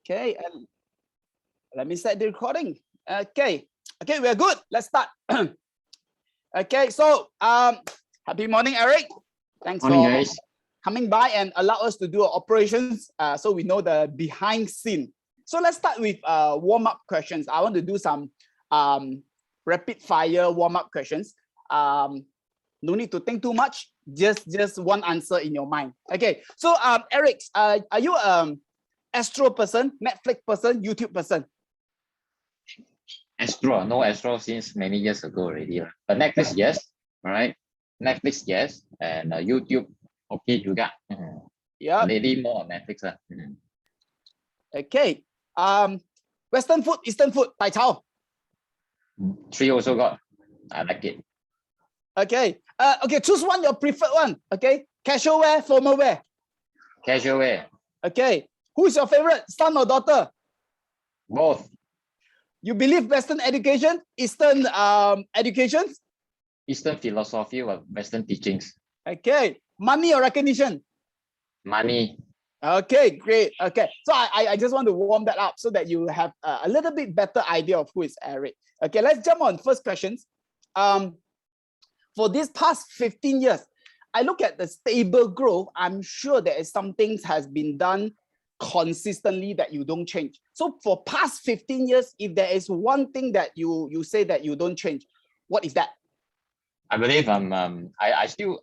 Okay, and let me start the recording. Okay, we are good. Let's start. Okay, so happy morning, Eric. Thanks Morning, for guys. coming by and allow us to do our operations so we know the behind scene. So let's start with warm-up questions. I want to do some rapid fire warm-up questions. No need to think too much, just one answer in your mind. Okay, so Eric, are you Astro person, Netflix person, YouTube person? Astro, no Astro since many years ago already. But Netflix, yes. All right. Netflix, yes. And YouTube, okay juga. Yeah. Lately more on Netflix. Okay. Western food, Eastern food, Pai Chao. Three also got. I like it. Okay. Okay, choose one, your preferred one. Okay. Casual wear, formal wear. Casual wear. Okay. Who is your favorite, son or daughter? Both. You believe Western education, Eastern education? Eastern philosophy or Western teachings. Okay. Money or recognition? Money. Okay, great. Okay, so I just want to warm that up so that you have a little bit better idea of who is Eric. Okay, let's jump on first questions. For this past 15 years, I look at the stable growth. I'm sure there is some things has been done consistently that you don't change. So for past 15 years, if there is one thing that you say that you don't change, what is that? I believe I still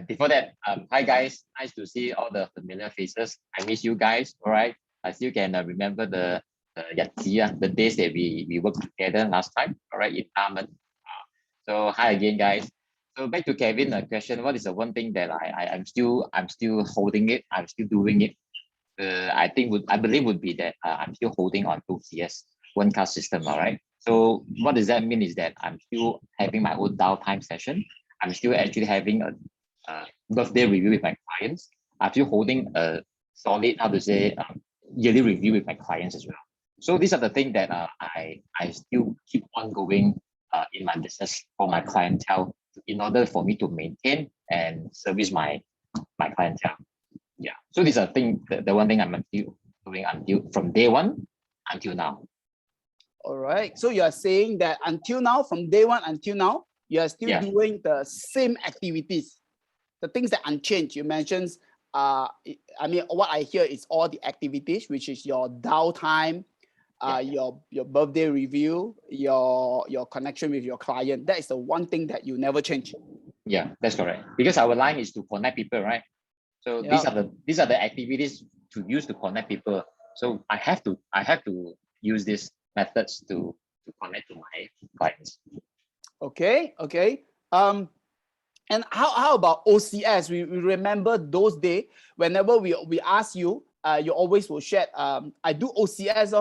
before that, hi guys, nice to see all the familiar faces. I miss you guys. All right, I still can remember the days that we worked together last time. All right, in Armand. So hi again, guys. So back to Kevin, a question: what is the one thing that I'm still holding it? I'm still doing it. I believe would be that I'm still holding on to OCS one card system. All right. So what does that mean is that I'm still having my own downtime session. I'm still actually having a birthday review with my clients. I'm still holding a solid, yearly review with my clients as well. So these are the things that I still keep on going in my business for my clientele in order for me to maintain and service my clientele. Yeah. So these are things, the one thing I'm still doing until from day one until now. All right. So you are saying that until now, from day one until now, you are still doing the same activities, the things that unchanged. You mentioned, I mean, what I hear is all the activities, which is your downtime, your birthday review, your connection with your client. That is the one thing that you never change. Yeah, that's correct. Because our line is to connect people, right? So these are the activities to use to connect people. So I have to use these methods to connect to my clients. Okay. And how about OCS? We remember those days. Whenever we ask you, you always will share. I do OCS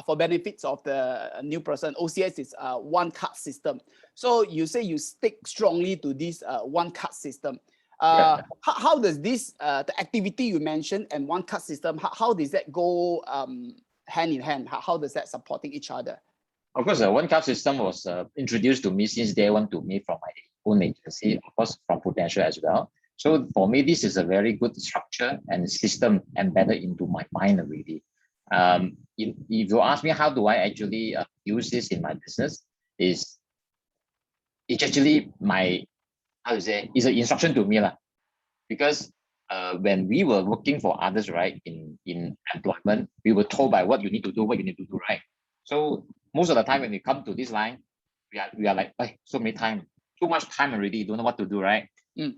for benefits of the new person. OCS is one card system. So you say you stick strongly to this one card system. How does this the activity you mentioned and one card system? How does that go hand in hand? How does that supporting each other? Of course, the one card system was introduced to me since day one to me from my own agency, of course, from Prudential as well. So for me, this is a very good structure and system embedded into my mind already. If you ask me how do I actually use this in my business, it's actually my, it's an instruction to me. Because when we were working for others, right, in employment, we were told by what you need to do, right? So most of the time when we come to this line, we are like, hey, so much time already, don't know what to do, right?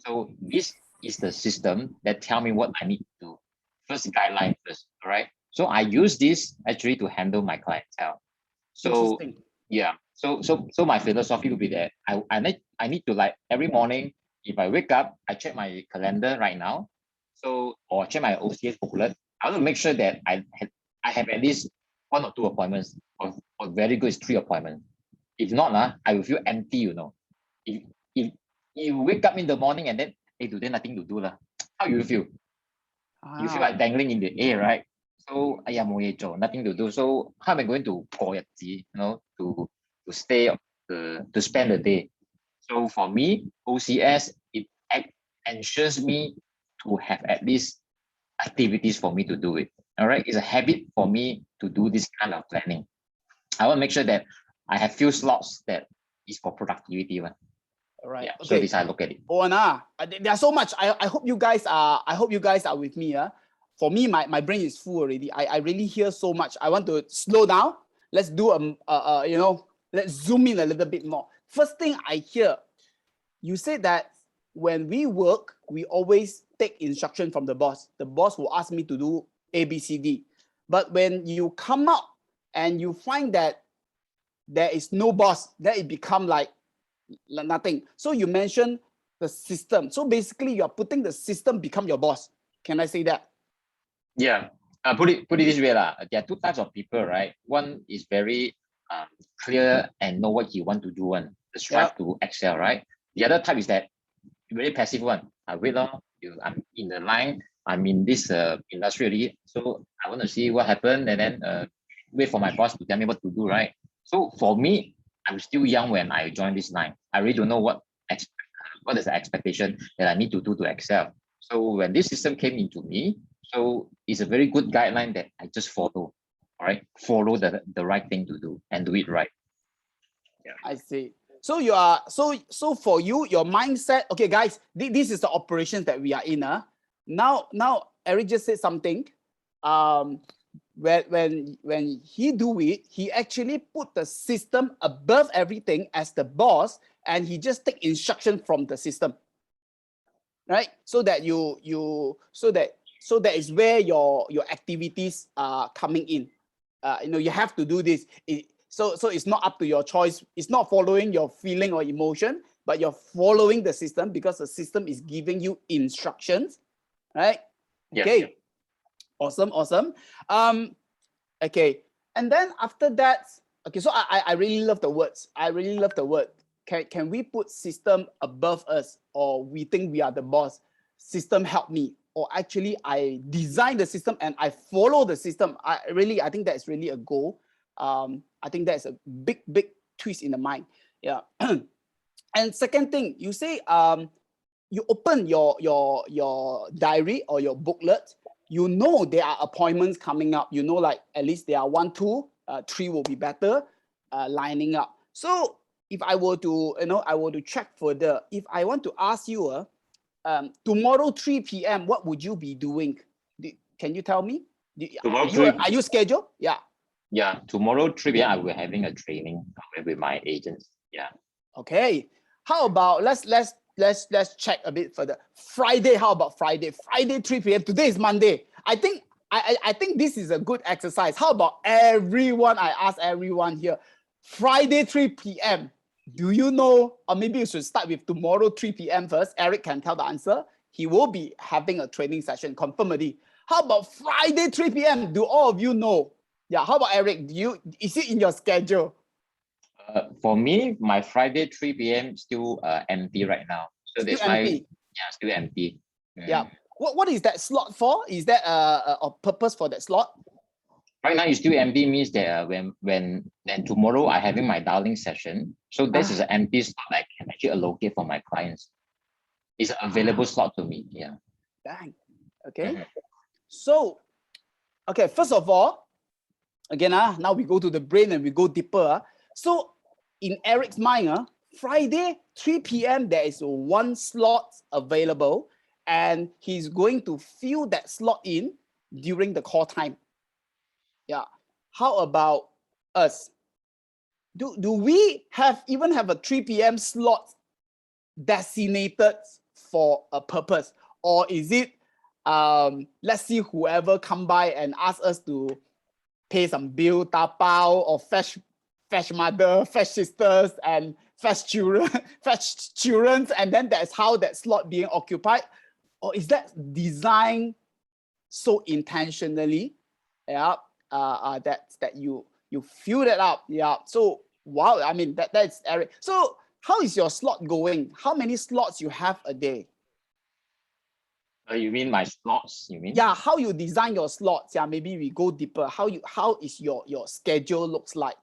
So this is the system that tell me what I need to do. First guideline first, all right? So I use this actually to handle my clientele. So yeah, so my philosophy would be that I need to, like, every morning, if I wake up, I check my calendar right now. So, or check my OCS booklet. I want to make sure that I have at least 1 or 2 appointments, or very good is 3 appointments. If not, I will feel empty, you know. If you wake up in the morning and then, hey, today nothing to do, how you feel? You feel like dangling in the air, right? So, nothing to do. So how am I going to go, you know, to stay, to spend the day? So for me, OCS, it ensures me to have at least activities for me to do it. All right, it's a habit for me to do this kind of planning. I want to make sure that I have few slots that is for productivity one. All right. Yeah. So Okay. this I look at it. Oh, there's so much. I hope you guys are. I hope you guys are with me. For me, my brain is full already. I really hear so much. I want to slow down. Let's do let's zoom in a little bit more. First thing I hear, you said that when we work, we always take instruction from the boss. The boss will ask me to do A, B, C, D. But when you come out and you find that there is no boss, then it become like nothing. So you mentioned the system. So basically, you're putting the system become your boss. Can I say that? Yeah. Put it this way lah. There are two types of people, right? One is very clear and know what you want to do and strive to excel, right? The other type is that very passive one. I wait long. I'm in the line. I'm in this industry already, so I want to see what happened and then wait for my boss to tell me what to do, right? So for me, I'm still young when I joined this line. I really don't know what is the expectation that I need to do to excel. So when this system came into me, so it's a very good guideline that I just follow. All right, follow the right thing to do and do it right. Yeah, I see. So you are so for you, your mindset. Okay, guys, this is the operations that we are in. Now Eric just said something. When he do it, he actually put the system above everything as the boss, and he just take instruction from the system, right? So that so that is where your activities are coming in. You have to do this. So it's not up to your choice. It's not following your feeling or emotion, but you're following the system because the system is giving you instructions, right? Yeah, okay. yeah. Awesome. Okay. And then after that, okay, so I really love the words. I really love the word. Can we put system above us, or we think we are the boss? System help me, or actually I design the system and I follow the system. I think that's really a goal. I think that's a big twist in the mind. Yeah. And second thing, you say you open your diary or your booklet. You know there are appointments coming up. You know, like at least there are 1, 2, 3 will be better lining up. So if I were to, I were to check further. If I want to ask you, tomorrow 3 p.m., what would you be doing? Can you tell me? Are you scheduled? Yeah. Yeah, tomorrow 3 p.m. I will be having a training with my agents. Yeah. Okay. How about let's check a bit further. Friday, how about Friday? Friday 3 p.m. Today is Monday. I think this is a good exercise. How about everyone? I ask everyone here. Friday 3 p.m. Do you know, or maybe you should start with tomorrow 3 p.m. first. Eric can tell the answer. He will be having a training session, confirm already. How about Friday 3 p.m.? Do all of you know? Yeah, how about Eric? Is it in your schedule? For me, my Friday 3 p.m. still empty right now. So Still that's why, empty. yeah, still empty. Yeah. What is that slot for? Is that a purpose for that slot? Right now, it's still empty means that when tomorrow I having my dialing session. So this is an empty slot I can actually allocate for my clients. It's an available slot to me. Yeah. Dang. Okay. So, okay, first of all, again, now we go to the brain and we go deeper. So in Eric's mind, Friday, 3 p.m., there is 1 slot available, and he's going to fill that slot in during the call time. Yeah. How about us? Do we even have a 3 p.m. slot designated for a purpose, or is it let's see whoever come by and ask us to pay some bill, tapao, or fetch mother, fetch sisters, and fetch children, and then that's how that slot being occupied? Or is that designed so intentionally, yeah, that you fill that up, yeah? So wow, I mean that's Eric. So how is your slot going? How many slots you have a day? You mean my slots? You mean? Yeah, how you design your slots? Yeah, maybe we go deeper. How is your schedule looks like?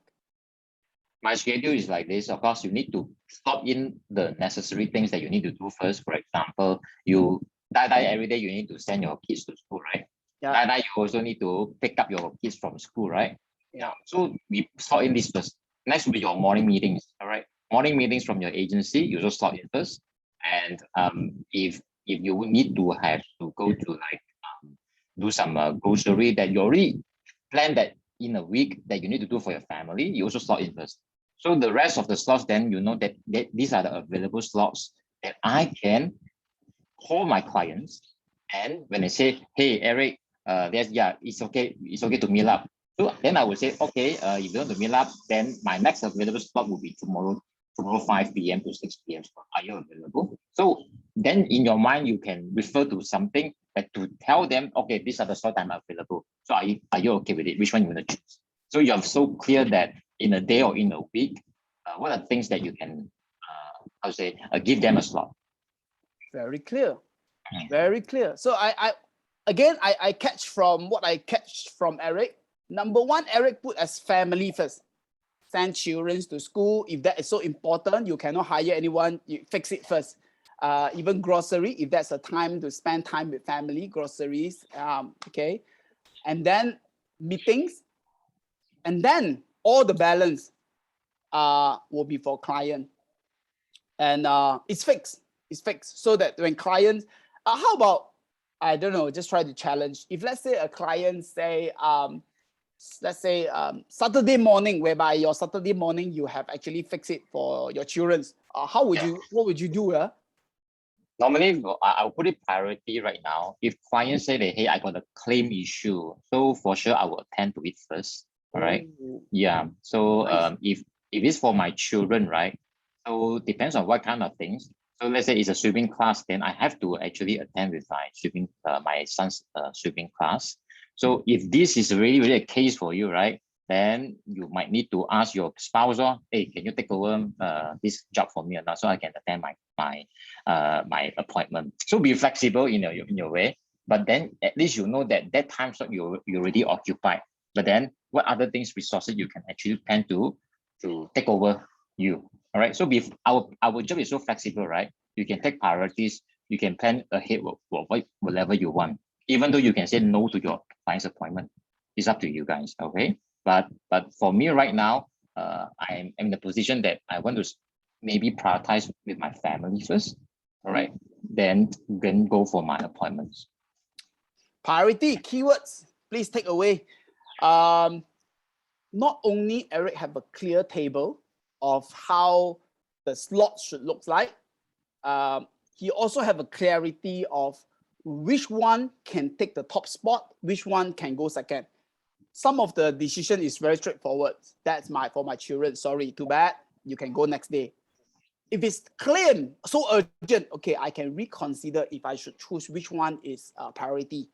My schedule is like this. Of course, you need to slot in the necessary things that you need to do first. For example, you every day you need to send your kids to school, right? Yeah. That night you also need to pick up your kids from school, right? Yeah. So we slot in this first. Next will be your morning meetings. All right. Morning meetings from your agency, you also slot in first. And if you need to have to go to like do some grocery that you already planned that in a week that you need to do for your family, you also slot in first. So the rest of the slots, then you know that these are the available slots that I can call my clients. And when they say, hey, Eric, it's okay to meet up. So then I would say, okay, if you want to meet up, then my next available slot will be tomorrow 5 p.m. to 6 p.m. slot. Are you available? So then in your mind, you can refer to something that to tell them, okay, these are the slots I'm available. So are you okay with it? Which one you want to choose? So you're so clear that in a day or in a week, what are the things that you can, give them a slot? Very clear. Very clear. So I catch from what I catch from Eric. Number one, Eric put as family first. Send children to school. If that is so important, you cannot hire anyone. You fix it first. Even grocery, if that's a time to spend time with family, groceries. Okay, and then meetings, and then all the balance will be for client, and it's fixed. It's fixed so that when clients, how about, I don't know, just try to challenge. If let's say a client say, let's say Saturday morning, whereby your Saturday morning you have actually fixed it for your children's, what would you do? Normally, I'll put it priority right now. If clients say that, hey, I got a claim issue, so for sure I will attend to it first. All right. Ooh. Yeah. So Nice. if it's for my children, right? So depends on what kind of things. So let's say it's a swimming class, then I have to actually attend with my son's swimming class. So if this is really a case for you, right? Then you might need to ask your spouse, hey, can you take over this job for me or not, so I can attend my appointment. So be flexible in your way, but then at least you know that time slot you already occupied. But then what other things, resources you can actually plan to take over you. All right. So our job is so flexible, right? You can take priorities. You can plan ahead whatever you want. Even though you can say no to your client's appointment, it's up to you guys. Okay. But for me right now, I'm in the position that I want to maybe prioritize with my family first. All right. Then go for my appointments. Priority keywords, please take away. Not only Eric have a clear table of how the slot should look like, he also have a clarity of which one can take the top spot, which one can go second. Some of the decision is very straightforward. That's for my children. Sorry, too bad. You can go next day. If it's claim so urgent, okay, I can reconsider if I should choose which one is priority.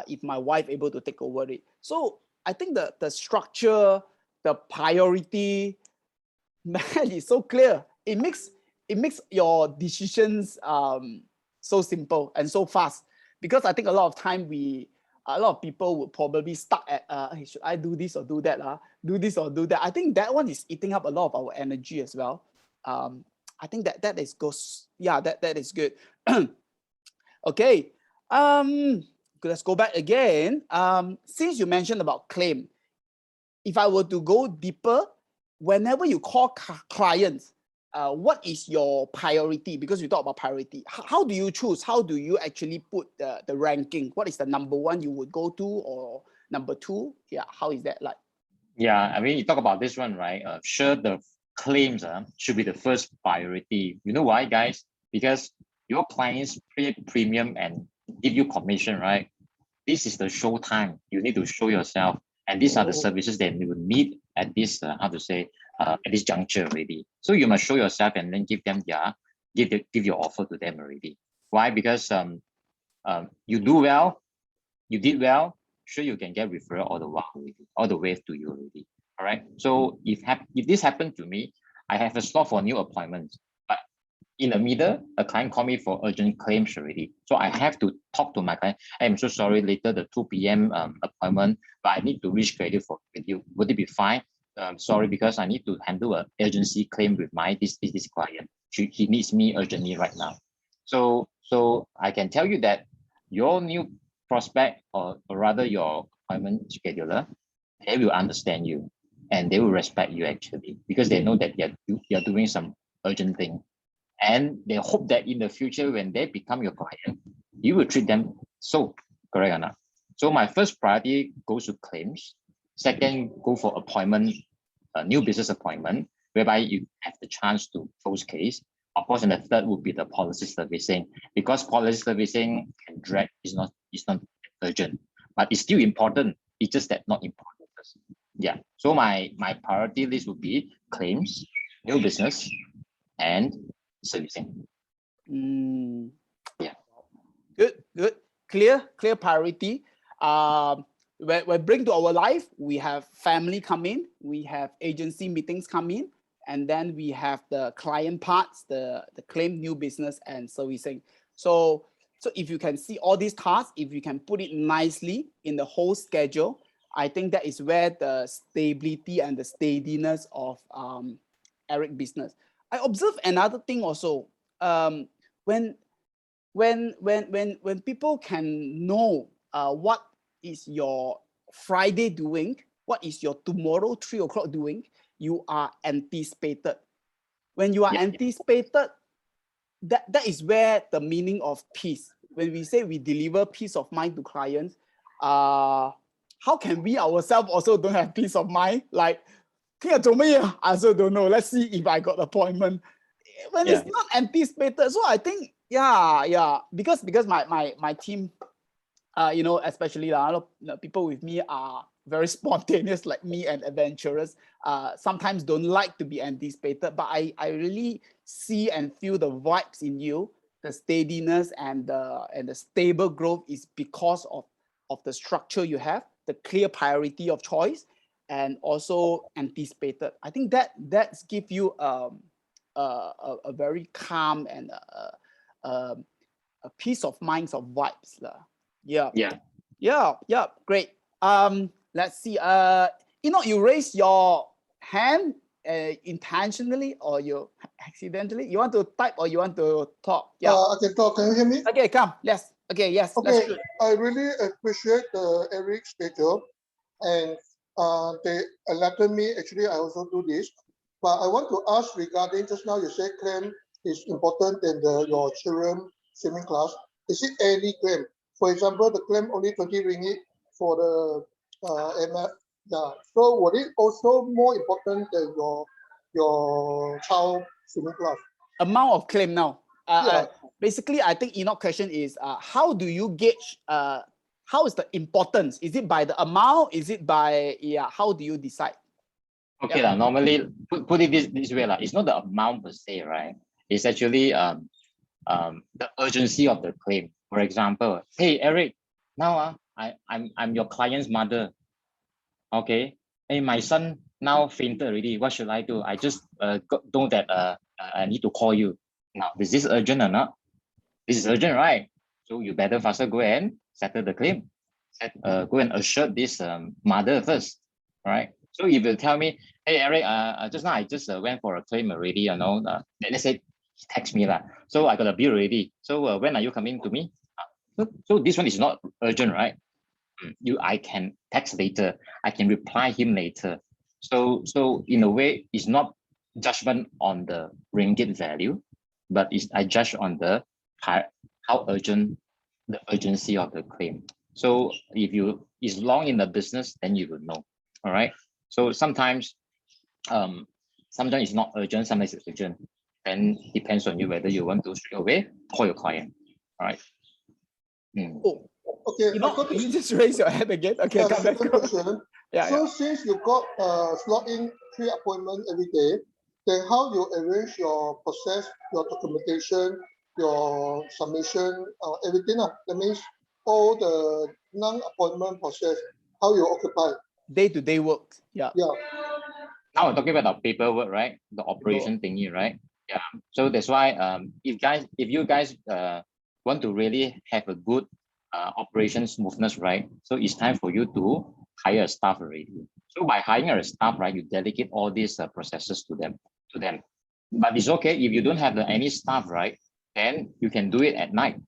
If my wife able to take over it. So I think the structure, the priority, man, is so clear. It makes your decisions so simple and so fast. Because I think a lot of time a lot of people would probably stuck at hey, should I do this or do that? Do this or do that. I think that one is eating up a lot of our energy as well. I think that is goes, yeah, that is good. Okay. Let's go back again. Since you mentioned about claim, if I were to go deeper, whenever you call clients, what is your priority? Because you talk about priority. How do you choose? How do you actually put the ranking? What is the number one you would go to, or number two? Yeah, how is that like? Yeah, I mean, you talk about this one, right? Sure, the claims should be the first priority. You know why, guys? Because your clients pay premium and give you commission, right? This is the show time. You need to show yourself, and these are the services that you need at this at this juncture already. So you must show yourself and then give them give your offer to them already. Why? Because you did well. Sure, you can get referral all the way to you already. All right. So if this happened to me, I have a slot for new appointments, but in the middle, a client called me for urgent claims already. So I have to talk to my client. Hey, I'm so sorry, later the 2 p.m. Appointment, but I need to reschedule with you. Would it be fine? Sorry, because I need to handle an urgency claim with this client. He needs me urgently right now. So I can tell you that your new prospect or rather your appointment scheduler, they will understand you and they will respect you actually because they know that you're doing some urgent thing. And they hope that in the future, when they become your client, you will treat them so, correct or not? So my first priority goes to claims. Second, go for appointment, new business appointment, whereby you have the chance to close case. Of course, and the third would be the policy servicing, because policy servicing can drag, it's not urgent, but it's still important. It's just that not important. Yeah. So my priority list would be claims, new business, and servicing. Yeah. Good. Clear priority. When bring to our life, we have family come in, we have agency meetings come in, and then we have the client parts, the claim, new business, and servicing. So if you can see all these tasks, if you can put it nicely in the whole schedule, I think that is where the stability and the steadiness of Eric business. I observe another thing also. When people can know what is your Friday doing, what is your tomorrow 3 o'clock doing, you are anticipated. When you are anticipated, that is where the meaning of peace. When we say we deliver peace of mind to clients, how can we ourselves also don't have peace of mind? Like, I also don't know. Let's see if I got appointment. When it's not anticipated, so I think because my team, especially people with me are very spontaneous like me and adventurous. Sometimes don't like to be anticipated, but I really see and feel the vibes in you. The steadiness and the stable growth is because of the structure you have, the clear priority of choice, and also anticipated. I think that's give you a very calm and a peace of minds of vibes. Yeah. Great. Let's see. You raise your hand intentionally or you accidentally. You want to type or you want to talk? Yeah. I can talk. Can you hear me? Okay, come. Yes. Okay, yes. Okay. I really appreciate Eric's schedule, and they alerted me. Actually, I also do this, but I want to ask regarding just now you said claim is important in your children swimming class. Is it any claim? For example, the claim only 20 ringgit for the MF. Yeah. So would it also more important than your child swimming class? Amount of claim now. Basically, I think Enoch's question is how do you gauge how is the importance? Is it by the amount? Is it by how do you decide? Okay, normally put it this way, it's not the amount per se, right? It's actually the urgency of the claim. For example, hey Eric, now I'm your client's mother. Okay, hey, my son now fainted already. What should I do? I just know that I need to call you. Now, is this urgent or not? This is urgent, right? So you better faster go and settle the claim. Go and assure this mother first, right? So if you tell me, hey Eric, just now I just went for a claim already, let's say text me lah. So I got a bill already. So when are you coming to me? So this one is not urgent, right? I can text later. I can reply him later. So in a way, it's not judgment on the ringgit value, but I judge on the how urgent the urgency of the claim. So if is long in the business, then you will know. All right. So sometimes it's not urgent, sometimes it's urgent. And depends on you whether you want to straight away call your client. All right. Oh, okay. You just raise your hand again. Okay, come back. So since you got slot in 3 appointments every day, then how you arrange your process, your documentation, your submission, everything? That means all the non-appointment process, how you occupy? Day-to-day work. Yeah. Now we're talking about the paperwork, right? The operation thingy, right? Yeah. So that's why if you guys want to really have a good operation smoothness, right? So it's time for you to hire a staff already. So by hiring a staff, right, you delegate all these processes to them. But it's okay if you don't have any staff, right? Then you can do it at night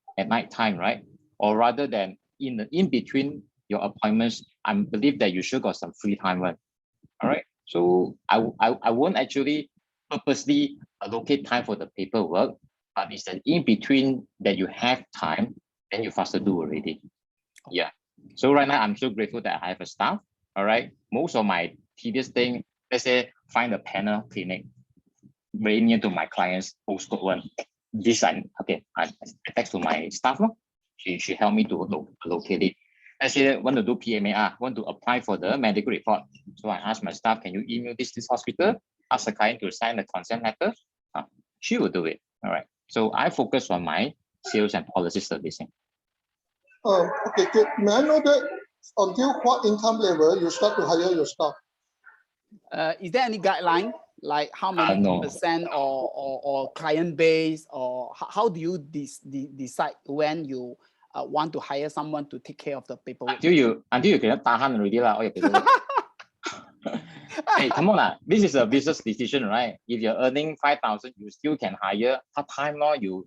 time, right? Or rather than in between your appointments, I believe that you should got some free time, right? All right. So I won't actually purposely allocate time for the paperwork, but it's that in between that you have time, then you faster do already. Yeah. So right now I'm so grateful that I have a staff. All right. Most of my tedious thing, let's say find a panel clinic very near to my client's postcode one. This I text to my staff. She helped me to locate it. I say want to do PMAR, want to apply for the medical report. So I asked my staff, can you email this hospital? Ask the client to sign the consent letter. She will do it. All right. So I focus on my sales and policy servicing. Okay, good. May I know that until what income level you start to hire your staff? Is there any guideline, like how many No. percent or client base, or how do you decide when you want to hire someone to take care of the paperwork? Until you cannot tahan already lah. Hey, come on lah. This is a business decision, right? If you're earning 5,000, you still can hire part-time law. You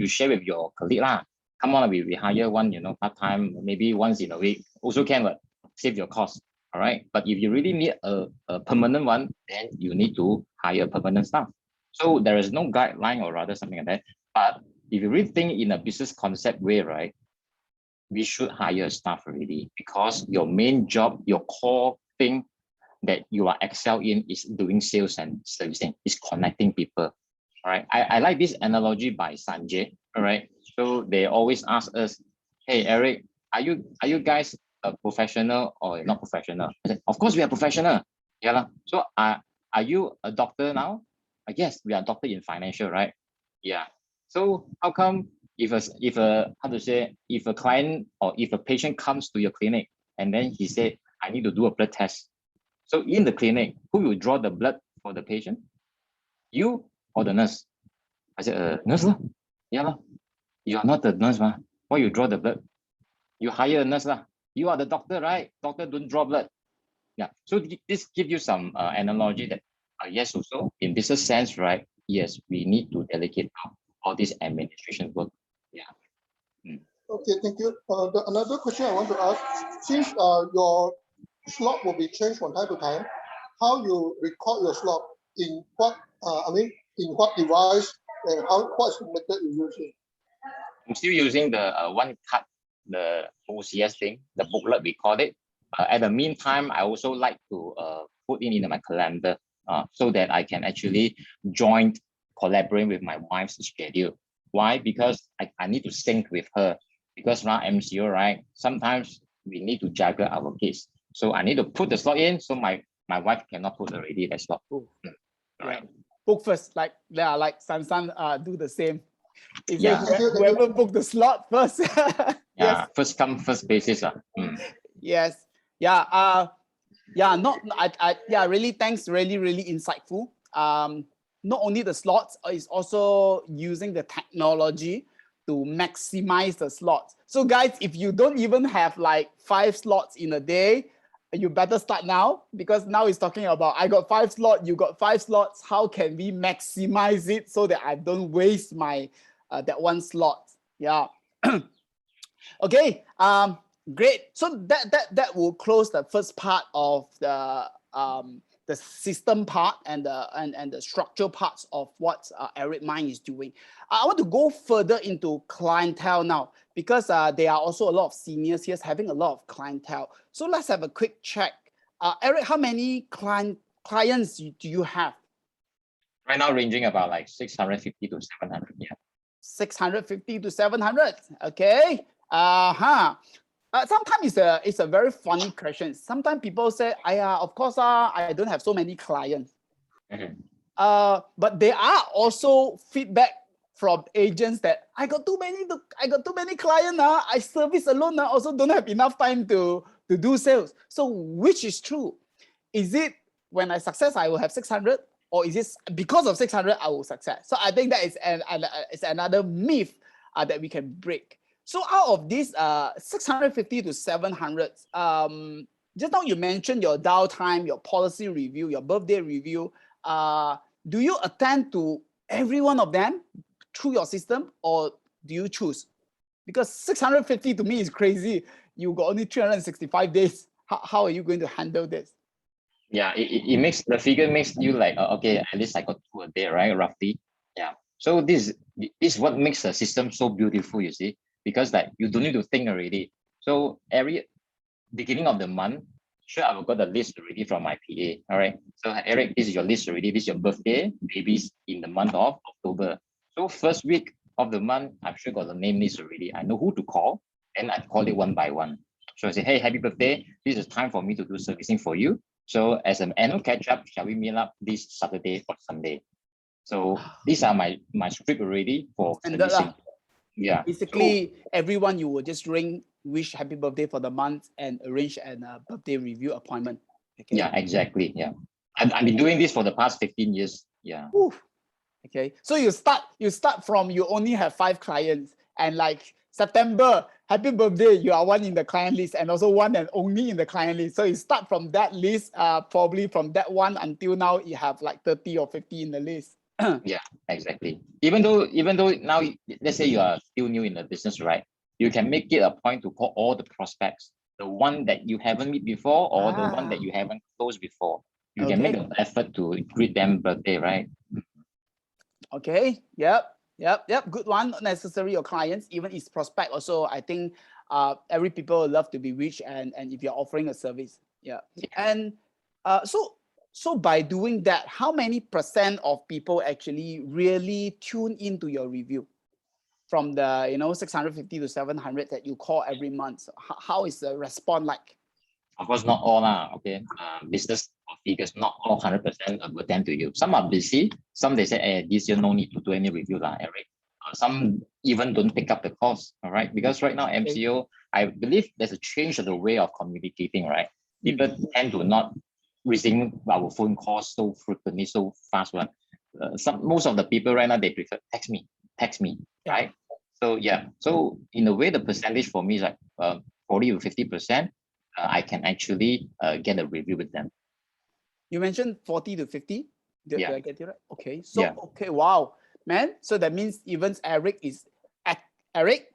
share with your colleague lah. Come on, we hire one, part-time, maybe once in a week. Also can, but save your cost. All right. But if you really need a permanent one, then you need to hire permanent staff. So there is no guideline or rather something like that. But if you really think in a business concept way, right, we should hire staff already, because your main job, your core thing that you are excel in is doing sales and servicing, is connecting people. All right. I like this analogy by Sanjay. All right. So they always ask us, hey, Eric, are you guys a professional or not professional? I said, of course we are professional. Yeah. So are you a doctor now? Yes, we are doctor in financial, right? Yeah. So how come if a client or if a patient comes to your clinic and then he said, I need to do a blood test. So in the clinic, who will draw the blood for the patient? You or the nurse? I said, nurse lah. Yeah lah. You are not the nurse, ma. Why you draw the blood? You hire a nurse lah. You are the doctor, right? Doctor don't draw blood. Yeah. So this gives you some analogy that yes, also in business sense, right? Yes, we need to delegate all this administration work. Yeah. Okay, thank you. Another question I want to ask: since your slot will be changed from time to time, how you record your slot, in what in what device, and what's the method you're using? I'm still using the one cut, the OCS thing, the booklet we call it. At the meantime, I also like to put in my calendar so that I can actually collaborate with my wife's schedule. Why? Because I need to sync with her, because now MCO, right? Sometimes we need to juggle our kids. So I need to put the slot in, so my wife cannot put already that slot. All right. Book first, like San do the same. Yeah. Whoever book the slot first. Yes. Yeah, first come first basis. Yes. Yeah. Really thanks. Really insightful. Not only the slots, it's also using the technology to maximize the slots. So guys, if you don't even have like 5 slots in a day, you better start now, because now it's talking about I got 5 slots, you got 5 slots. How can we maximize it so that I don't waste my that one slot? Yeah. Okay. Great. So that will close the first part of the system part and the structural parts of what Eric Mind is doing. I want to go further into clientele now, because there are also a lot of seniors here having a lot of clientele. So let's have a quick check. Eric, how many clients do you have? Right now, ranging about like 650 to 700. Yeah. 650 to 700. Okay. Sometimes it's a very funny question. Sometimes people say, of course, I don't have so many clients. But there are also feedback from agents that I got too many clients. I service alone. I also don't have enough time to do sales. So which is true? Is it when I success, I will have 600? Or is it because of 600, I will success? So I think that is another myth that we can break. So out of these 650 to 700, just now you mentioned your downtime, your policy review, your birthday review. Do you attend to every one of them through your system, or do you choose? Because 650 to me is crazy. You got only 365 days. How are you going to handle this? Yeah, it makes the figure makes you like okay, at least I got 2 a day, right? Roughly. Yeah. So this is what makes the system so beautiful, you see, because like you don't need to think already. So every beginning of the month, sure, I've got the list already from my PA. All right. So Eric, this is your list already. This is your birthday, babies in the month of October. So first week of the month, I've sure got the name list already. I know who to call, and I call it one by one. So I say, hey, happy birthday. This is time for me to do servicing for you. So as an annual catch up, shall we meet up this Saturday or Sunday? So these are my script already for Standard servicing. lah. Yeah. Basically, everyone you will just ring, wish happy birthday for the month, and arrange an birthday review appointment. Okay. Yeah, exactly. Yeah. I've been doing this for the past 15 years. Yeah. Oof. Okay. So you start from you only have 5 clients, and like September, happy birthday, you are one in the client list and also one and only in the client list. So you start from that list, probably from that one until now you have like 30 or 50 in the list. Yeah, exactly. Even though now, let's say you are still new in the business, right? You can make it a point to call all the prospects, the one that you haven't met before or the one that you haven't closed before. You can make Okay. an effort to greet them birthday, right? Okay. Yep. Good one. Not necessarily your clients, even its prospect. Also, I think every people will love to be reached, and if you're offering a service, yeah. And so by doing that, how many % of people actually really tune into your review from the 650 to 700 that you call every month? So how is the response like? Of course, not all lah. Okay, business figures, not all 100% will attend to you. Some are busy. Some they say, hey, this year no need to do any review lah, Eric. Some even don't pick up the calls. All right, because right now MCO, I believe there's a change of the way of communicating. Right, people tend to not receive our phone calls so frequently, so fast. One, most of the people right now they prefer text me, right? So yeah, so in a way, the percentage for me is like 40 to 50%. I can actually get a review with them. You mentioned 40 to 50. Did I get it right? Okay. So Yeah. wow, man. So that means even Eric is Eric.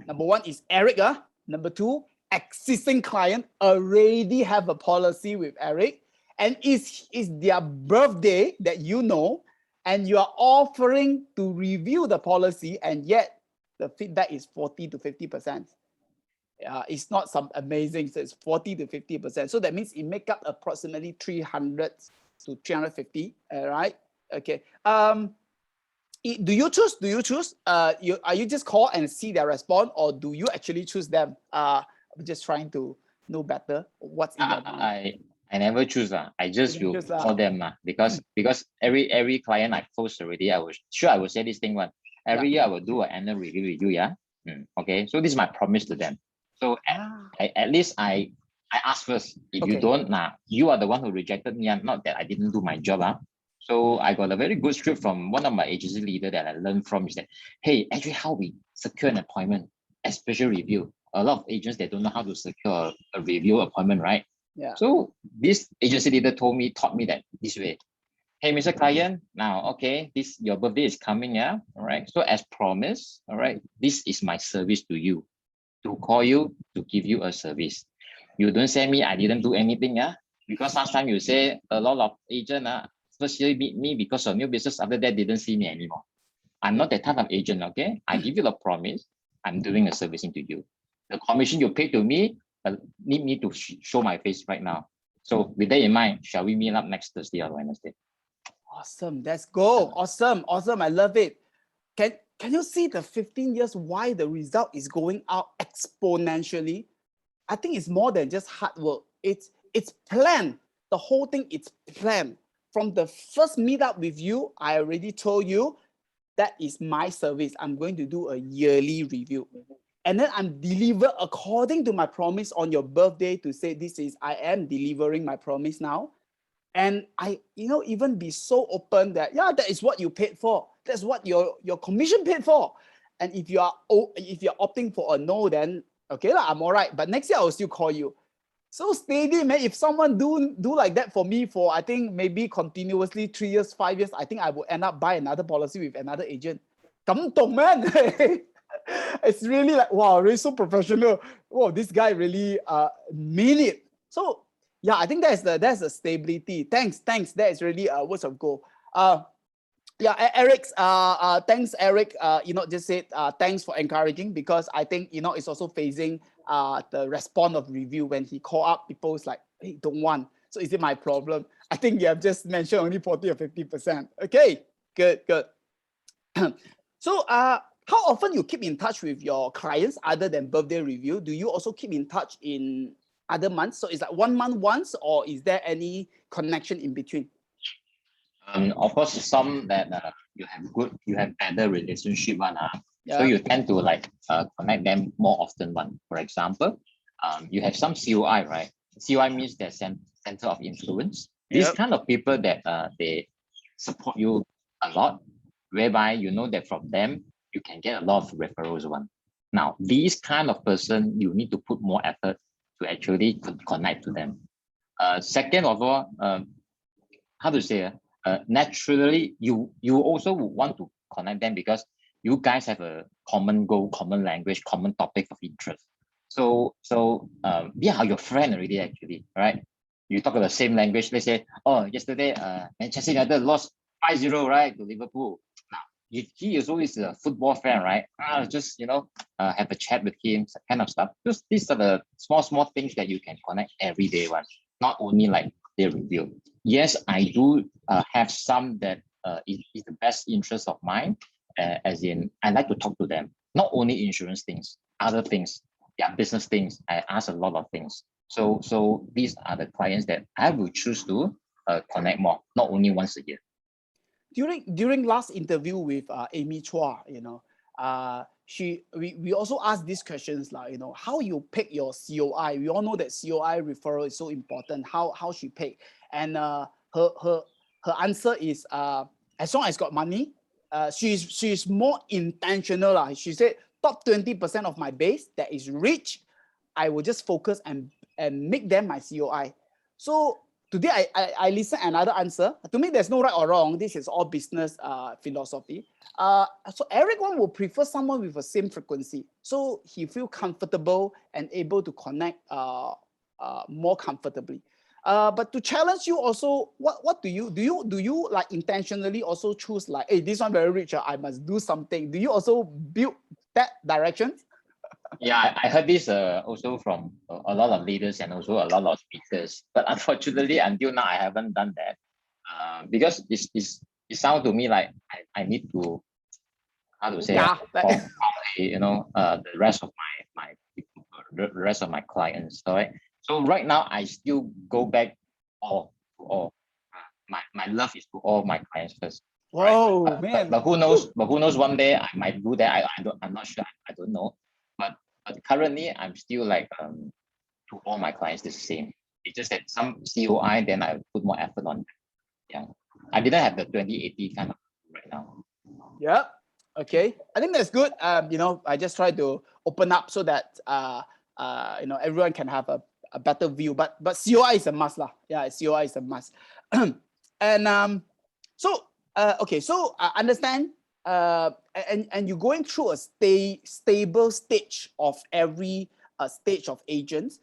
Number 1 is Eric. Number 2, existing client already have a policy with Eric, and is their birthday that you know, and you are offering to review the policy, and yet the feedback is 40 to 50%. It's not some amazing, so it's 40 to 50%. So that means it make up approximately 300 to 350, right? Okay. Do you choose? Are you just call and see their response, or do you actually choose them? I'm just trying to know better what's in their mind. I never choose. I just will call them because every client I close already, I will say this thing one. Every year I will do an annual review with you, yeah. Okay. So this is my promise to them. So at least I ask first. If you don't, you are the one who rejected me, not that I didn't do my job. So I got a very good script from one of my agency leader that I learned from is that, hey, actually how we secure an appointment, a special review. A lot of agents, they don't know how to secure a review appointment, right? Yeah. So this agency leader taught me that this way. Hey, Mr. Client, now, okay, your birthday is coming, yeah? All right. So as promised, all right, this is my service to you, to call you, to give you a service. You don't say me, I didn't do anything, yeah? Because last time you say a lot of agent, first year meet me because of new business, after that didn't see me anymore. I'm not that type of agent, okay? I give you a promise, I'm doing a servicing to you. The commission you pay to me, need me to show my face right now. So with that in mind, shall we meet up next Thursday or Wednesday? Awesome, let's go. Awesome, I love it. Can you see the 15 years why the result is going out exponentially? I think it's more than just hard work. It's planned. The whole thing is planned. From the first meetup with you, I already told you that is my service. I'm going to do a yearly review. And then I'm deliver according to my promise on your birthday to say I am delivering my promise now. And I, even be so open that, that is what you paid for. That's what your commission paid for. And if you're opting for a no, then okay, I'm all right. But next year I will still call you. So steady, man. If someone do like that for me for, I think maybe continuously 3 years, 5 years, I think I will end up buy another policy with another agent. 感動 man. It's really like, wow, really so professional. Wow, this guy really mean it. So yeah, I think that's the stability. Thanks. That is really words of gold. Yeah, Eric's thanks, Eric. Just said thanks for encouraging, because I think it's also facing the response of review when he call up people's like, hey, don't want. So is it my problem? I think you have just mentioned only 40 or 50%. Okay, good. So how often you keep in touch with your clients other than birthday review? Do you also keep in touch in other months? So it's like 1 month once, or is there any connection in between? Of course, some that you have better relationship one. So Yeah. you tend to like connect them more often one. For example, you have some COI, right? COI means their center of influence. These Yep. kind of people that they support you a lot, whereby you know that from them you can get a lot of referrals one. Now, these kind of person, you need to put more effort to actually connect to them. Second of all, how to say, naturally, you also would want to connect them because you guys have a common goal, common language, common topic of interest. So yeah, your friend already actually, right? You talk the same language. Let's say, oh, yesterday, Manchester United lost 5-0, right, to Liverpool. Now, he is always a football fan, right? Just have a chat with him, kind of stuff. Just these are the small things that you can connect every day one, not only like their review. Yes, I do have some that is the best interest of mine, as in I like to talk to them, not only insurance things, other things, yeah, business things. I ask a lot of things. So these are the clients that I will choose to connect more, not only once a year. During last interview with Amy Chua, we also asked these questions like, how you pick your COI. We all know that COI referral is so important. How she pick, and her answer is as long as got money. She's more intentional. She said top 20% of my base that is rich, I will just focus and make them my COI. So today I listen another answer. To me, there's no right or wrong. This is all business philosophy. So Eric one will prefer someone with the same frequency, so he feel comfortable and able to connect more comfortably. But to challenge you also, what do you like intentionally also choose like, hey, this one very rich, I must do something. Do you also build that direction? Yeah, I heard this also from a lot of leaders and also a lot of speakers. But unfortunately, until now, I haven't done that because it sounds to me like I need to, how to say, Yeah, the rest of the rest of my clients. All right. So right now, I still go back all to all. My love is to all my clients first. whoa, Right? man. But who knows? But who knows? One day I might do that. I'm not sure. I don't know. But currently, I'm still like to all my clients the same. It's just that some COI, then I put more effort on. Yeah, I didn't have the 2080 kind of right now. Yeah. Okay. I think that's good. I just try to open up so that everyone can have a better view. But COI is a must lah. Yeah, COI is a must. And so okay. So I understand. And you're going through a stable stage of every stage of agents.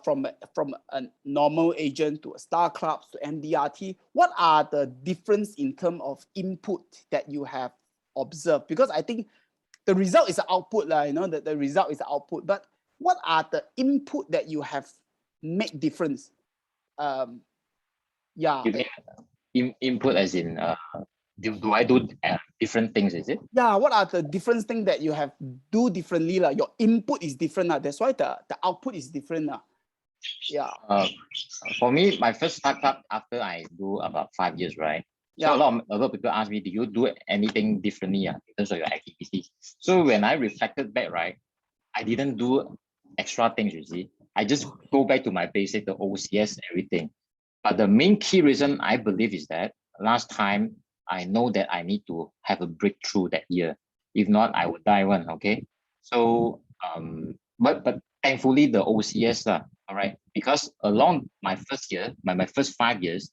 From a normal agent to a star clubs to MDRT, what are the difference in terms of input that you have observed? Because I think the result is the output, that the result is the output. But what are the input that you have made difference? Yeah. You mean input as in do I do different things? Is it? Yeah. What are the different things that you have do differently? Your input is different. That's why the output is different. Yeah. For me, my first startup after I do about 5 years, right? Yeah. So a lot of people ask me, do you do anything differently in terms of your activities? So when I reflected back, right, I didn't do extra things, you see. I just go back to my basic, the OCS, everything. But the main key reason I believe is that last time I know that I need to have a breakthrough that year. If not, I would die one, okay? So, but thankfully the OCS, all right, because along my first year, my first 5 years,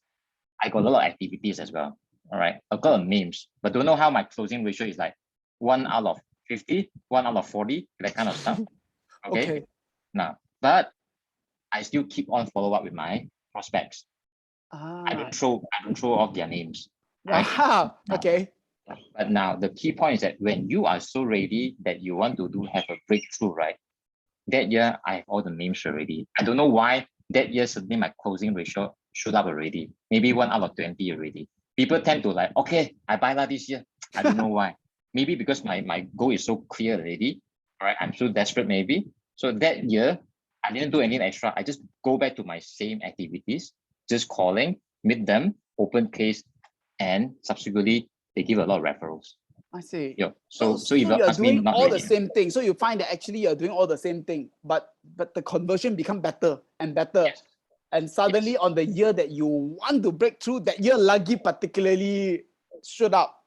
I got a lot of activities as well, all right? I've got names, but don't know how my closing ratio is like 1 out of 50, 1 out of 40, that kind of stuff. Okay. Okay. Now, but I still keep on follow up with my prospects. I Ah. don't throw off their names. Right? Wow. Now, Okay. but now the key point is that when you are so ready that you want to have a breakthrough, right? That year I have all the names already. I don't know why that year suddenly my closing ratio shoot up already. Maybe 1 out of 20 already. People tend to like, okay, I buy that this year. I don't know why. Maybe because my goal is so clear already. All right, I'm so desperate maybe. So that year, I didn't do anything extra. I just go back to my same activities, just calling, meet them, open case, and subsequently they give a lot of referrals. I see. Yeah. So So if you you're ask me, doing not all the really. same thing. So you find that actually you're doing all the same thing, but the conversion become better and better. Yes. And suddenly on the year that you want to break through, that year lucky particularly shoot up.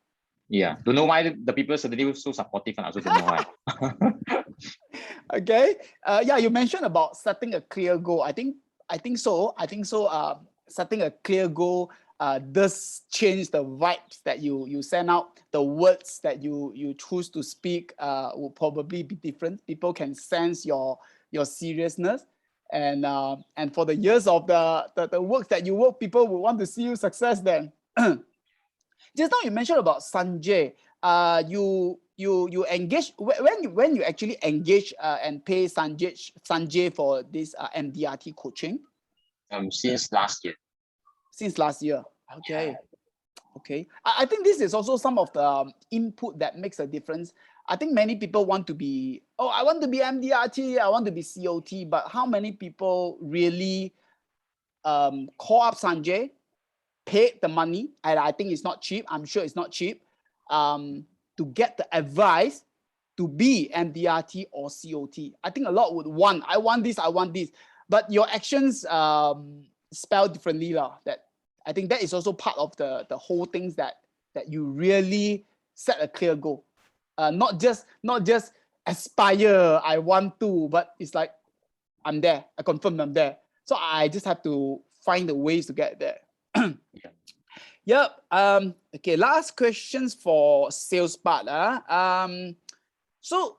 Yeah. Don't know why the people suddenly were so supportive, and I also don't know why. Okay. Yeah, you mentioned about setting a clear goal. I think so. Setting a clear goal does change the vibes that you send out. The words that you choose to speak will probably be different. People can sense your seriousness, and for the years of the work that you work, people will want to see you success then. Just now you mentioned about Sanjay. You engage when you actually engage and pay Sanjay for this MDRT coaching Since last year. since last year. Okay. Okay. I think this is also some of the input that makes a difference. I think many people want to be, oh, I want to be MDRT, I want to be COT, but how many people really call up Sanjay, paid the money, and I think it's not cheap. I'm sure it's not cheap, to get the advice to be MDRT or COT. I think a lot would want, I want this, but your actions spell differently lah. That I think that is also part of the whole things that you really set a clear goal, not just aspire, I want to, but it's like I'm there, I confirm I'm there. So I just have to find the ways to get there. Yep. Okay, last questions for sales part. So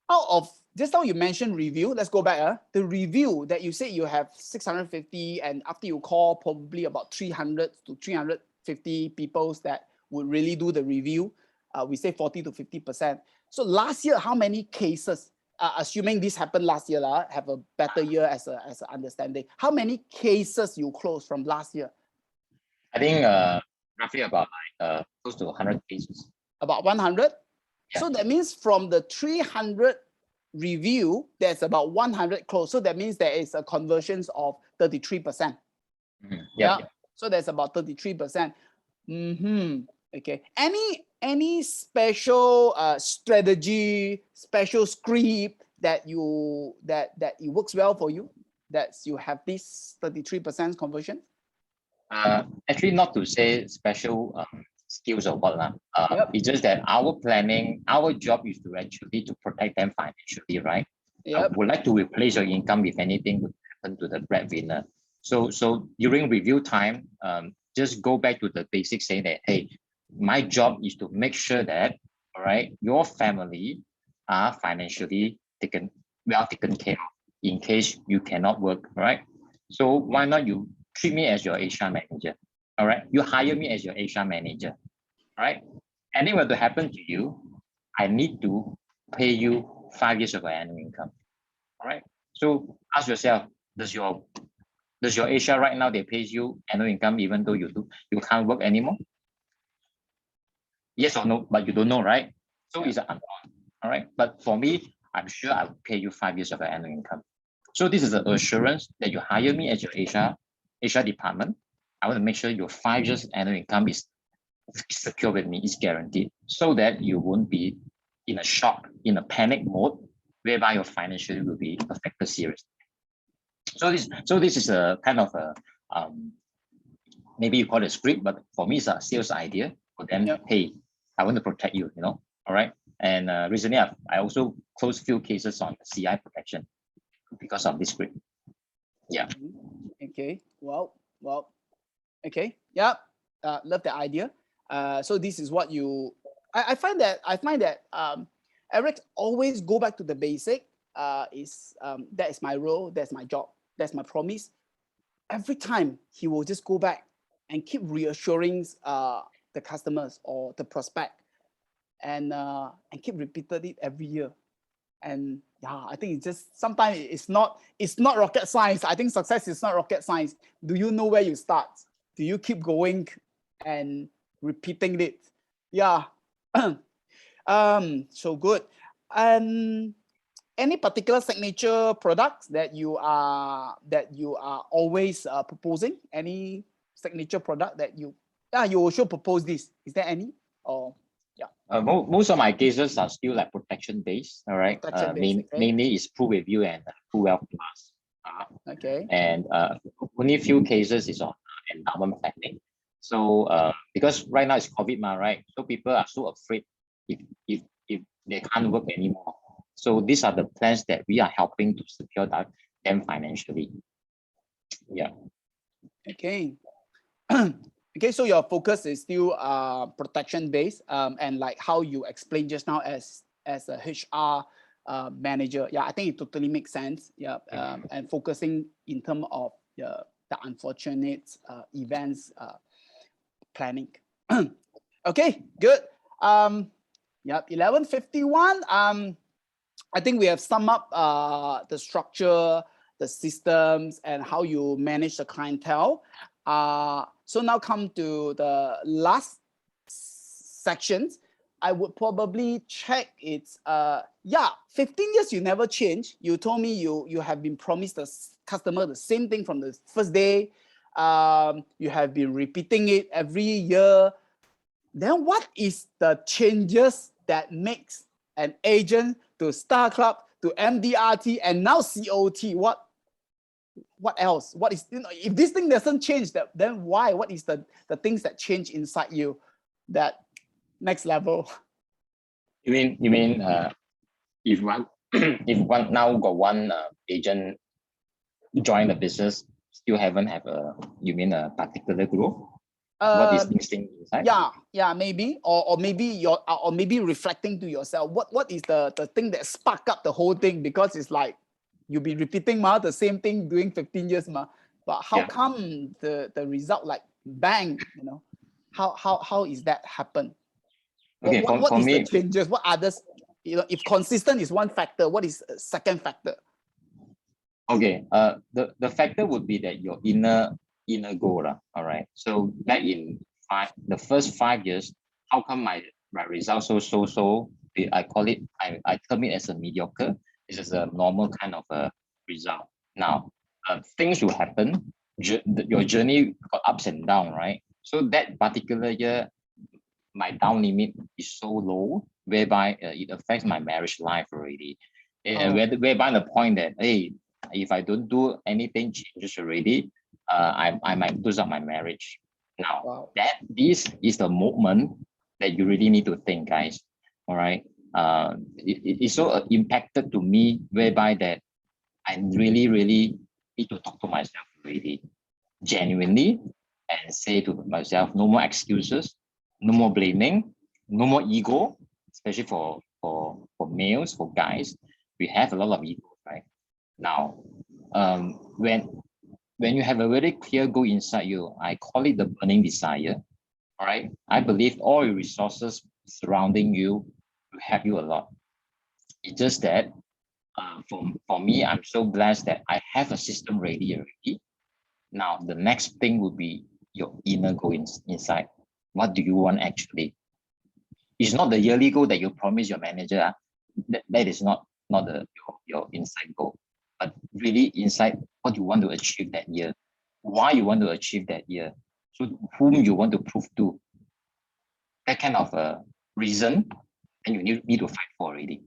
out of just now you mentioned review, let's go back. The review that you say you have 650, and after you call probably about 300 to 350 people that would really do the review, we say 40 to 50%. So last year, how many cases, assuming this happened last year, have a better year as a understanding, how many cases you closed from last year? I think roughly about close to 100 cases. About 100? Yeah. So that means from the 300 review, there's about 100 close. So that means there is a conversions of 33%. Mm-hmm. Yeah. So there's about 33%. Okay. Any special strategy, special script that it works well for you, that you have this 33% conversion? Actually, not to say special skills or what. Yep. It's just that our planning, our job is to actually to protect them financially, right? Yep. Would like to replace your income if anything would happen to the breadwinner. So during review time, just go back to the basics, saying that, hey, my job is to make sure that, all right, your family are financially well taken care of in case you cannot work, right? So why not you treat me as your HR manager, all right? You hire me as your HR manager, all right? Anything were to happen to you, I need to pay you 5 years of annual income, all right? So ask yourself, does your HR right now, they pays you annual income even though you can't work anymore? Yes or no, but you don't know, right? So it's an unknown, all right? But for me, I'm sure I will pay you 5 years of annual income. So this is an assurance that you hire me as your HR department. I want to make sure your 5 years annual income is secure with me, is guaranteed, so that you won't be in a shock, in a panic mode, whereby your financial will be affected seriously. So this is a kind of a maybe you call it a script, but for me it's a sales idea for them. Yep. Hey, I want to protect you, all right. And recently I also closed few cases on CI protection because of this script. Yeah. Okay. Well. Okay. Yeah. Love the idea. So this is what you. I find that Eric always go back to the basic. That is my role, that's my job, that's my promise. Every time he will just go back and keep reassuring the customers or the prospect, and keep repeating it every year. And yeah, I think it's just sometimes it's not rocket science. I think success is not rocket science. Do you know where you start? Do you keep going and repeating it? Yeah. So good. And any particular signature products that you are always proposing? Any signature product that you should propose this? Is there any? Or most of my cases are still like protection based. All right. okay. Mainly is Full Review and Full Wealth Plus. Okay. And only a few cases is on endowment planning. So because right now it's COVID, right? So people are so afraid if they can't work anymore. So these are the plans that we are helping to secure them financially. Yeah. Okay. Okay, so your focus is still protection based, and like how you explained just now as a HR manager. Yeah, I think it totally makes sense. Yeah, and focusing in terms of the unfortunate events planning. Okay, good. Yep, 11:51. I think we have summed up the structure, the systems, and how you manage the clientele. So now come to the last sections. I would probably check it's 15 years you never change. You told me you have been promised the customer the same thing from the first day. You have been repeating it every year. Then what is the changes that makes an agent to Star Club to MDRT and now COT? What else? What is, if this thing doesn't change, then why? What is the things that change inside you that next level? You mean if one now got one agent join the business, still haven't have a particular growth? What is missing inside? Yeah, maybe, or maybe or maybe reflecting to yourself. What is the thing that spark up the whole thing? Because it's like you'll be repeating the same thing doing 15 years but how come the result like bang? How is that happen? Okay, what for is me, the changes? What others? If consistent is one factor, what is a second factor? Okay, the factor would be that your inner goal, all right. So back in the first 5 years, how come my results so? I call it, I term it as a mediocre. This is a normal kind of a result. Now, things will happen. Your journey got ups and downs, right? So that particular year, my down limit is so low, whereby it affects my marriage life already. And whereby the point that, hey, if I don't do anything changes already, I might lose out my marriage. Now, this is the moment that you really need to think, guys. All right. It's so impacted to me, whereby that I really need to talk to myself really genuinely and say to myself, no more excuses, no more blaming, no more ego, especially for males, for guys. We have a lot of ego, right? Now, when you have a very clear goal inside you, I call it the burning desire. All right. I believe all your resources surrounding you will help you a lot. It's just that for me, I'm so blessed that I have a system ready already. Now, the next thing would be your inner goal inside. What do you want actually? It's not the yearly goal that you promise your manager. That is not your inside goal. But really inside what you want to achieve that year, why you want to achieve that year, so whom you want to prove to. That kind of a reason, and you need to fight for already.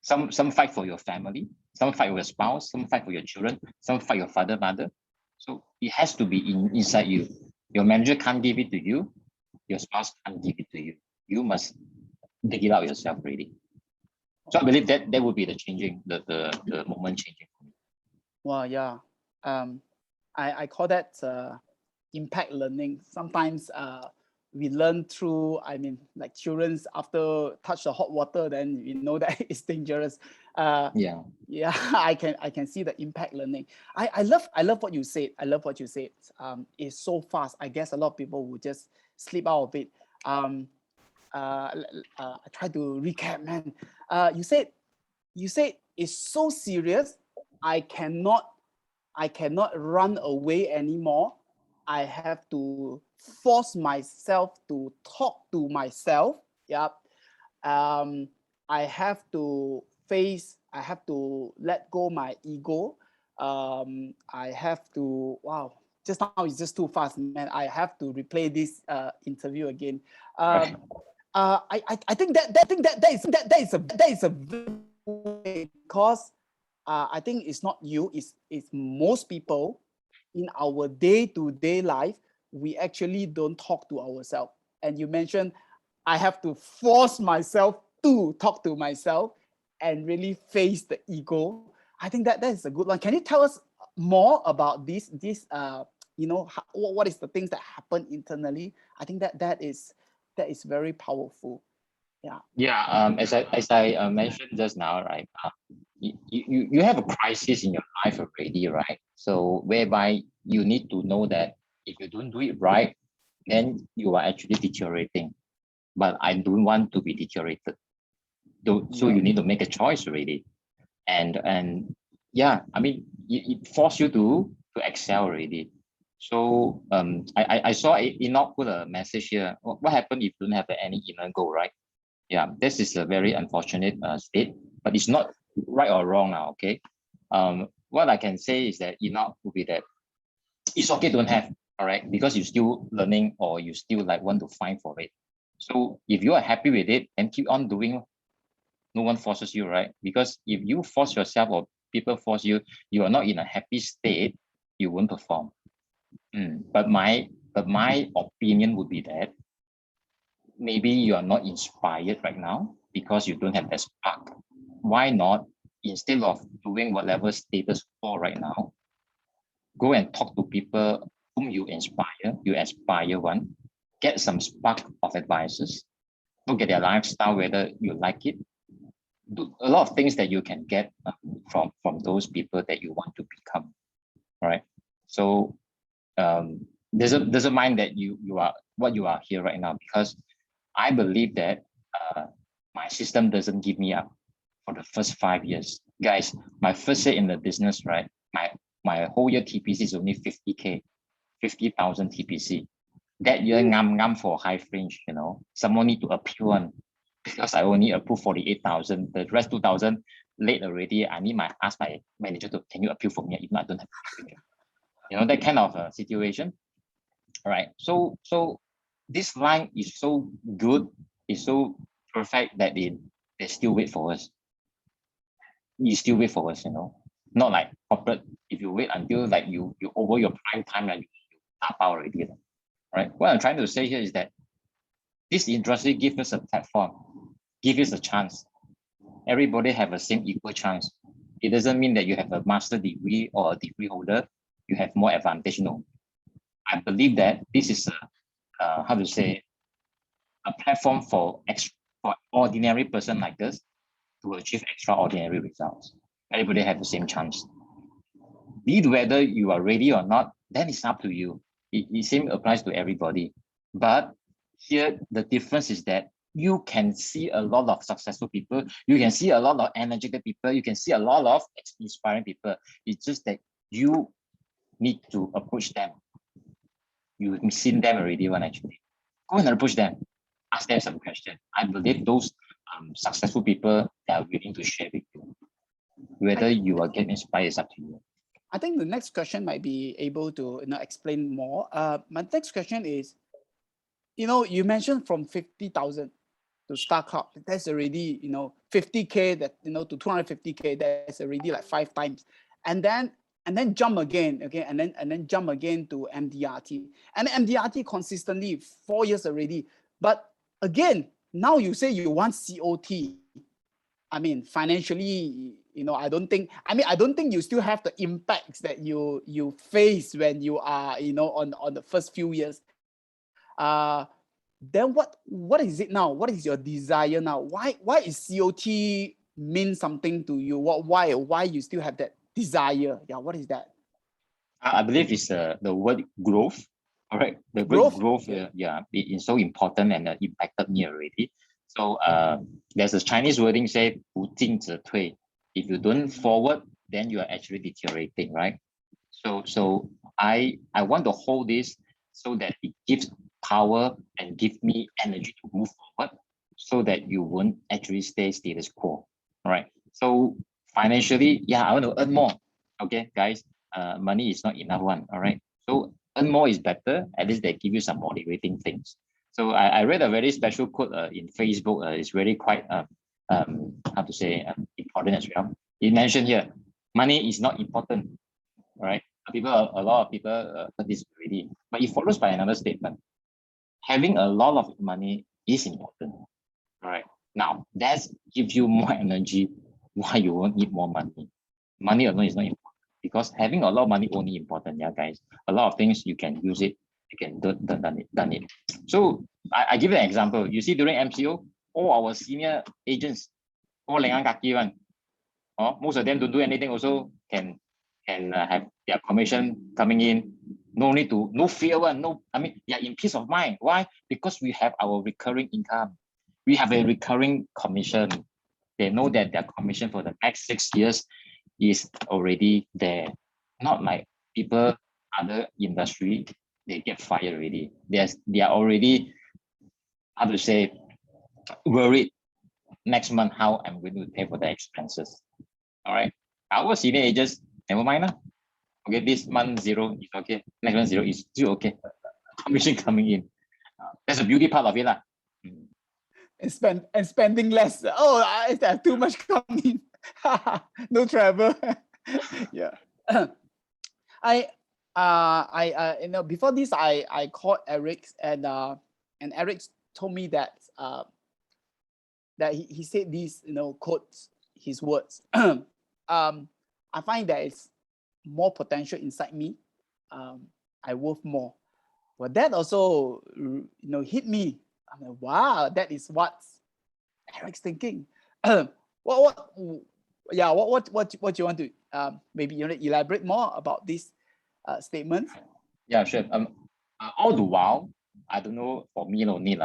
Some fight for your family, some fight for your spouse, some fight for your children, some fight your father, mother. So it has to be inside you. Your manager can't give it to you. Your spouse can't give it to you. You must dig it out yourself really. So I believe that would be the moment changing for me. Well, yeah. I call that impact learning. Sometimes we learn through, I mean, like children's after touch the hot water, then you know that it's dangerous. Yeah. Yeah, I can see the impact learning. I love what you said. I love what you said. It's so fast. I guess a lot of people will just slip out of it. I try to recap, man. You said it's so serious. I cannot run away anymore. I have to force myself to talk to myself. Yep. I have to let go my ego. I have to, wow, just now it's just too fast, man. I have to replay this interview again. Right. I think that is a because I think it's not you, it's most people in our day-to-day life, we actually don't talk to ourselves. And you mentioned I have to force myself to talk to myself and really face the ego. I think that is a good one. Can you tell us more about this what is the things that happen internally? I think that is very powerful. Yeah. Yeah. As I mentioned just now, right? You have a crisis in your life already, right? So whereby you need to know that if you don't do it right, then you are actually deteriorating. But I don't want to be deteriorated. So Yeah. you need to make a choice already. And yeah, I mean, it forces you to excel already. So I saw Enoch put a message here. What happened if you don't have any inner goal, right? Yeah, this is a very unfortunate state, but it's not right or wrong now. Okay. What I can say is that Enoch would be that it's okay don't have, all right, because you're still learning or you still like want to find for it. So if you are happy with it, then keep on doing. No one forces you, right? Because if you force yourself or people force you, you are not in a happy state, you won't perform. But my opinion would be that maybe you are not inspired right now because you don't have that spark. Why not, instead of doing whatever status quo right now, go and talk to people whom you aspire one, get some spark of advices, look at their lifestyle, whether you like it. Do a lot of things that you can get from those people that you want to become, right? So doesn't mind that you are what you are here right now, because I believe that my system doesn't give me up for the first 5 years. Guys, my first year in the business, right? My whole year TPC is only 50K, 50,000 TPC. That year, ngam for high fringe, someone need to appeal one, because I only approved 48,000. The rest 2,000 late already. I need ask my manager to, can you appeal for me? If not, I don't have fringe. That kind of situation. All right. So this line is so good, is so perfect that they still wait for us. You still wait for us, not like corporate. If you wait until like you over your prime time, like you tap out already, right? What I'm trying to say here is that this industry gives us a platform, give us a chance. Everybody have the same equal chance. It doesn't mean that you have a master degree or a degree holder, you have more advantage. No, I believe that this is a platform for ordinary person like us to achieve extraordinary results. Everybody have the same chance. Be it whether you are ready or not, then it's up to you. It same applies to everybody. But here, the difference is that you can see a lot of successful people. You can see a lot of energetic people. You can see a lot of inspiring people. It's just that you need to approach them. You've seen them already, one actually. Go and approach them. Ask them some question. I believe those successful people that are willing to share with you. Whether you will get inspired is up to you. I think the next question might be able to explain more. My next question is, you mentioned from 50,000 to StarCloud. That's already 50K that to 250K. That's already like 5 times, and then jump again, okay, and then jump again to MDRT, and MDRT consistently 4 years already. But again, now you say you want COT. I mean, financially, I don't think you still have the impacts that you face when you are, on the first few years. then what is it now? What is your desire now? Why is COT mean something to you? Why you still have that desire? Yeah, what is that? I believe it's the word growth. All right, the Growth? word growth, yeah, it is so important and impacted me already. So there's a Chinese wording say 不进则退. If you don't forward, then you are actually deteriorating, right? So I want to hold this so that it gives power and give me energy to move forward, so that you won't actually stay status quo. All right. So financially, yeah, I want to earn more. Okay, guys, money is not enough one. All right. So earn more is better. At least they give you some motivating things. So I read a very special quote in Facebook. It's really quite how to say important as well. It mentioned here, money is not important. All right. A lot of people heard this already, but it follows by another statement. Having a lot of money is important. All right. Now that gives you more energy. Why you won't need more money? Money alone is not important, because having a lot of money only important. Yeah, guys. A lot of things you can use it. You can done it. So I give you an example. You see, during MCO, all our senior agents, all lengan kaki one. Most of them don't do anything. Also can have their commission coming in. No need to, no fear one. No, I mean, yeah, in peace of mind. Why? Because we have our recurring income. We have a recurring commission. They know that their commission for the next 6 years is already there. Not like people, other industry, they get fired already. They are already, how to say, worried next month how I'm going to pay for the expenses. All right. Our senior agents, never mind. Okay, this month zero is okay. Next month zero is still okay. Commission coming in. That's the beauty part of it. And spending less. Oh, I have too much coming in. No travel. Yeah. I you know, before this I called Eric and Eric told me that that he said these, you know, quotes, his words. I find that it's more potential inside me. I worth more. Well, that also, you know, hit me. I'm like, wow, that is what Eric's thinking. What you want to maybe you want to elaborate more about this statement? Yeah, sure. All the while, I don't know, for me only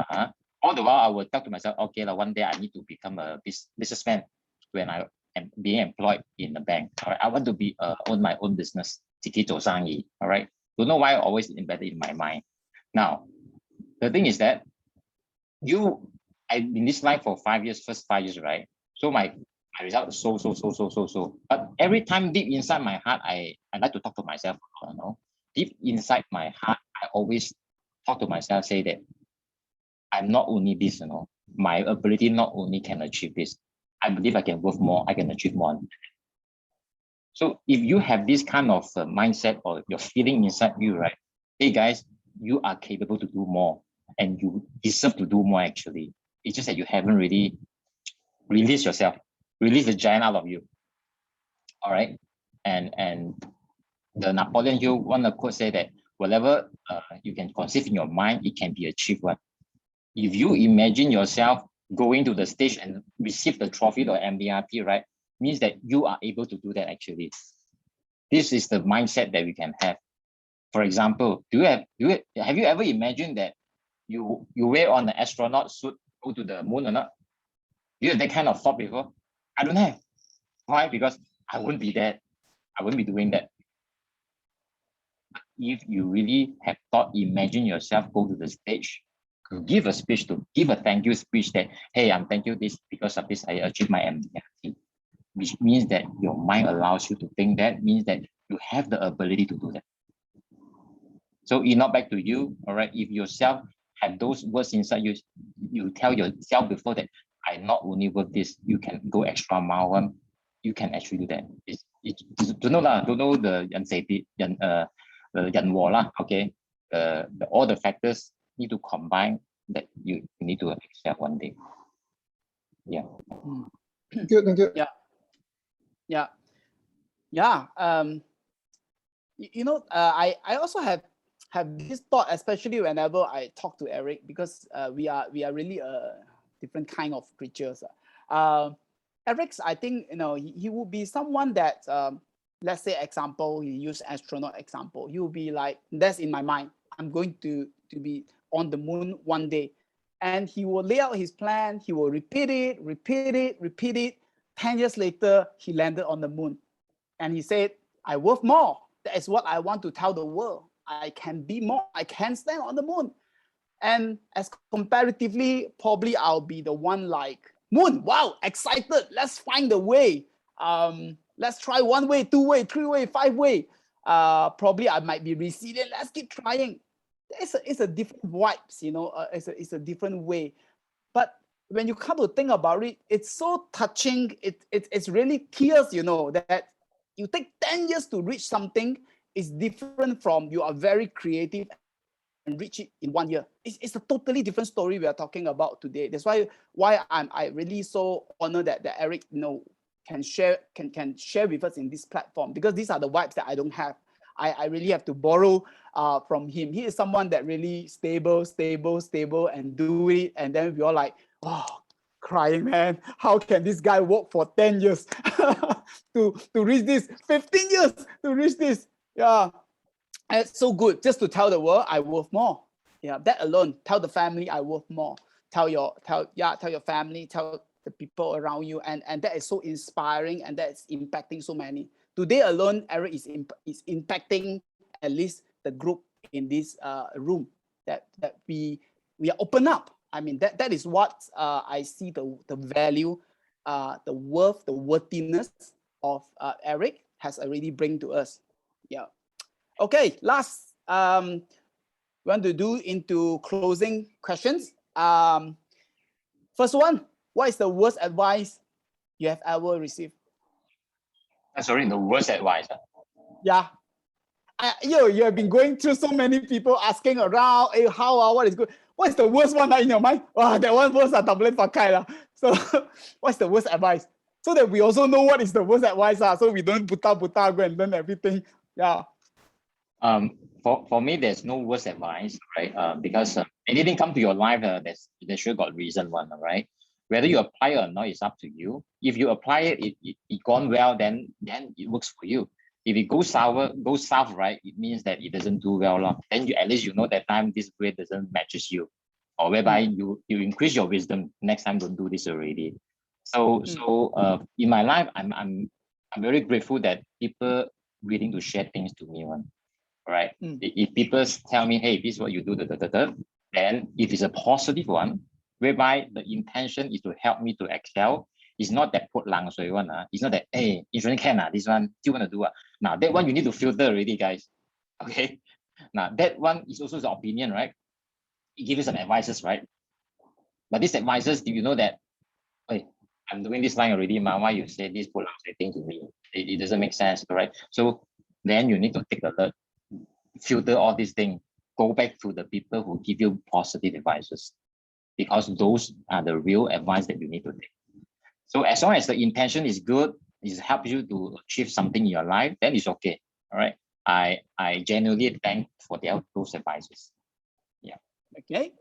all the while I will talk to myself, okay, one day I need to become a businessman when I am being employed in the bank. All right, I want to be own my own business. 自己做生意. All right. Don't know why always embedded in my mind. Now, the thing is that I've been in this life for 5 years, first 5 years, right? So my result is so. But every time deep inside my heart, I like to talk to myself, you know. Deep inside my heart, I always talk to myself, say that I'm not only this, you know, my ability not only can achieve this, I believe I can work more, I can achieve more. So if you have this kind of mindset or your feeling inside you, right? Hey guys, you are capable to do more and you deserve to do more actually. It's just that you haven't really released yourself, release the giant out of you. All right. And the Napoleon Hill, one of the quotes say that whatever you can conceive in your mind, it can be achieved. If you imagine yourself going to the stage and receive the trophy or MDRT, right, means that you are able to do that actually. This is the mindset that we can have. For example, have you ever imagined that you wear on the astronaut suit, go to the moon or not? Do you have that kind of thought before? I don't have. Why? Because I won't be that. I won't be doing that. If you really have thought, imagine yourself go to the stage, give a speech, to give a thank you speech that, hey, I'm thank you this because of this I achieved my MDRT, which means that your mind allows you to think that, means that you have the ability to do that. So not back to you, all right? If yourself have those words inside you, you tell yourself before that I not only worth this, you can go extra mile. You can actually do that. Don't know the okay. All the factors need to combine that you need to accept one day. Yeah. Thank you. Yeah. You know, I also have have this thought, especially whenever I talk to Eric, because we are really a different kind of creatures. Eric's, I think, he will be someone that, let's say, example, he use astronaut example. He will be like, that's in my mind. I'm going to be on the moon one day. And he will lay out his plan. He will repeat it, repeat it, repeat it. 10 years later, he landed on the moon. And he said, I worth more. That is what I want to tell the world. I can be more. I can stand on the moon. And as comparatively, probably I'll be the one like, moon, wow, excited. Let's find a way. Let's try 1 way, 2 way, 3 way, 5 way. Probably I might be receding. Let's keep trying. It's a different vibes, it's a different way. But when you come to think about it, it's so touching. It's really tears, that you take 10 years to reach something is different from you are very creative and reach it in 1 year. It's a totally different story we are talking about today. That's why I really so honored that Eric, can share with us in this platform, because these are the vibes that I don't have. I really have to borrow from him. He is someone that really stable, and do it. And then we all like, oh, crying, man. How can this guy work for 10 years to reach this, 15 years to reach this? Yeah. And it's so good just to tell the world I worth more. Yeah, that alone, tell the family I worth more. Tell your family, tell the people around you, and that is so inspiring, and that's impacting so many. Today alone, Eric is impacting at least the group in this room that we are open up. I mean, that is what I see the value, the worthiness of Eric has already bring to us. Yeah. Okay, last, we want to do into closing questions. First one, what is the worst advice you have ever received? Sorry, the worst advice. Yeah. You have been going through so many people asking around, hey, what is good? What is the worst one in your mind? Wow, that one was a double pakai. So what's the worst advice? So that we also know what is the worst advice. So we don't buta go and learn everything. Yeah. For me, there's no worst advice, right? Because anything come to your life, there sure got reason one, right? Whether you apply it or not, it's up to you. If you apply it gone well, then it works for you. If it goes south, right, it means that it doesn't do well. Then at least you know that time this grade doesn't matches you, or whereby you increase your wisdom. Next time, don't do this already. So in my life, I'm very grateful that people willing to share things to me one. Right? If people tell me, hey, this is what you do, then if it's a positive one, whereby the intention is to help me to excel, it's not that put lang shui one. It's not that, hey, insurance can, this one still want to do. Now, that one you need to filter already, guys. Okay. Now, that one is also the opinion, right? It gives you some advices, right? But these advices, do you know that, hey, I'm doing this line already, ma, why you say this put lang shui thing to me? It doesn't make sense, right? So then you need to take alert, filter all these things, go back to the people who give you positive advices, because those are the real advice that you need to take. So as long as the intention is good, it helps you to achieve something in your life, then it's okay. All right. I genuinely thank for those advices. Yeah. Okay,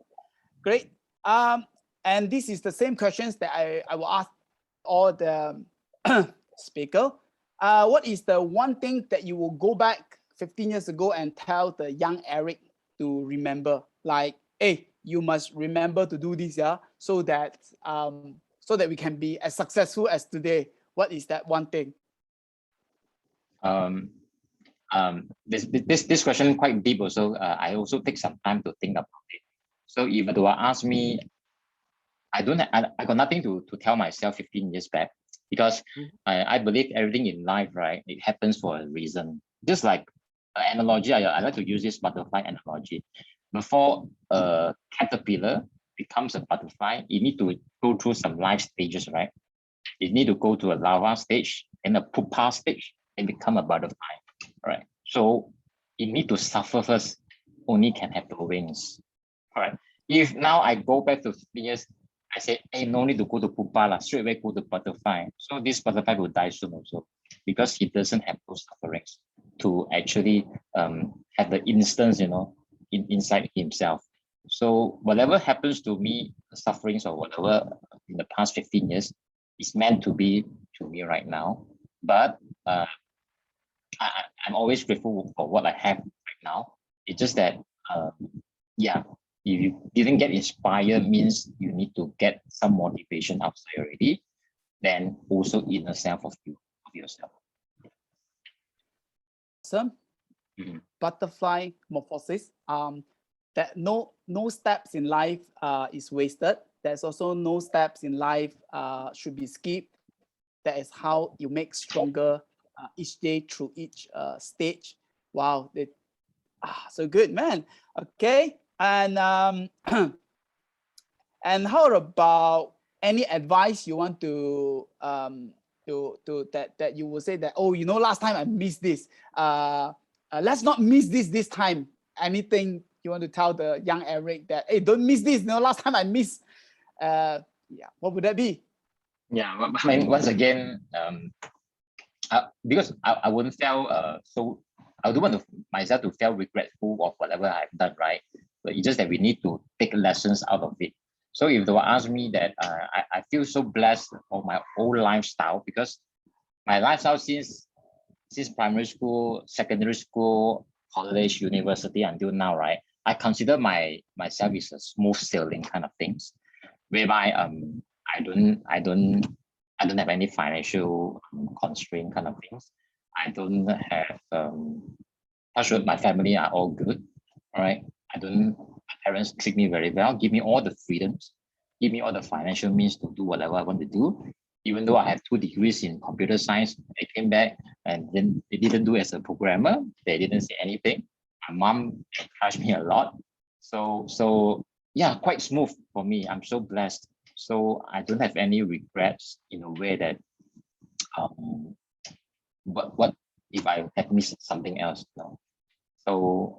great. And this is the same questions that I will ask all the speaker. What is the one thing that you will go back 15 years ago and tell the young Eric to remember? Like, hey, you must remember to do this, yeah, so that we can be as successful as today. What is that one thing? This question quite deep also. I also take some time to think about it. So if you ask me, I got nothing to tell myself 15 years back, because I believe everything in life, right, it happens for a reason. Just like an analogy, I like to use this butterfly analogy. Before a caterpillar becomes a butterfly, you need to go through some life stages, right? You need to go to a larva stage and a pupa stage and become a butterfly, right? So you need to suffer first, only can have the wings, right? If now I go back to 3 years, I say, hey, no need to go to pupa, straight away go to butterfly. So this butterfly will die soon also, because he doesn't have those sufferings to actually have the instance, inside himself. So whatever happens to me, sufferings or whatever in the past 15 years is meant to be to me right now. But I'm always grateful for what I have right now. It's just that, yeah, if you didn't get inspired means you need to get some motivation outside already, then also inner self of yourself. Awesome. Mhm. Butterfly morphosis. That no steps in life is wasted. There's also no steps in life should be skipped. That is how you make stronger each day through each stage. Wow, so good, man. Okay, and and how about any advice you want to that you will say that, oh, you know, last time I missed this. Let's not miss this time. Anything you want to tell the young Eric that, hey, don't miss this. No, last time I missed. Yeah, what would that be? Yeah, I mean, once again, because I wouldn't feel so. I don't want myself to feel regretful of whatever I've done, right? But it's just that we need to take lessons out of it. So if they will ask me that, I feel so blessed of my whole lifestyle, because my lifestyle since primary school, secondary school, college, university until now, right? I consider myself is a smooth sailing kind of things, whereby I don't have any financial constraint kind of things. I don't have touch wood, my family are all good. All right. My parents treat me very well, give me all the freedoms, give me all the financial means to do whatever I want to do. Even though I have 2 degrees in computer science, I came back and then they didn't do as a programmer. They didn't say anything. My mom encouraged me a lot. So yeah, quite smooth for me. I'm so blessed. So I don't have any regrets in a way that what if I have missed something else? No.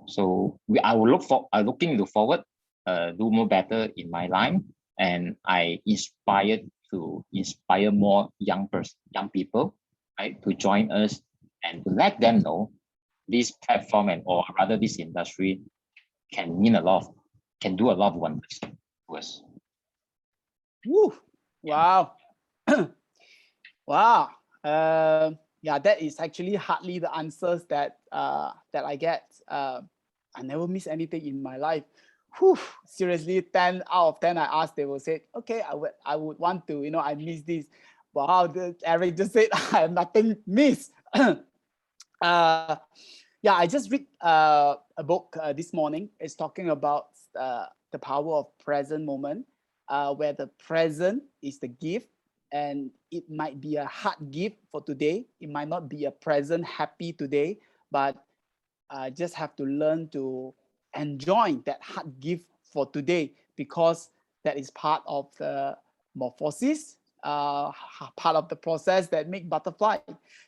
So I will looking forward, do more better in my line, and I inspired to inspire more young people, right, to join us and to let them know this platform or rather this industry can mean a lot, can do a lot of wonders to us. Woo! Wow. Wow. Yeah, that is actually hardly the answers that that I get. I never miss anything in my life. Whew, seriously, 10 out of 10 I asked, they will say, okay, I would want to, you know, I miss this. Wow, Eric just said I have nothing missed. Yeah, I just read a book this morning. It's talking about the power of present moment, where the present is the gift, and it might be a hard gift for today. It might not be a present happy today, but just have to learn to enjoy that hard gift for today, because that is part of the morphosis, part of the process that make butterfly.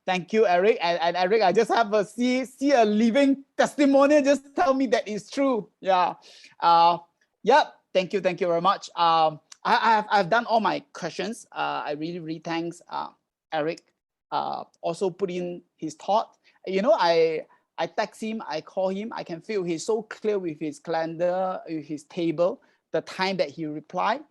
Thank you, Eric. And Eric, I just have a see a living testimonial. Just tell me that is true. Yeah. Yep. Thank you very much. I've done all my questions. I really thanks Eric. Also put in his thought. You know, I text him, I call him, I can feel he's so clear with his calendar, with his table, the time that he replied.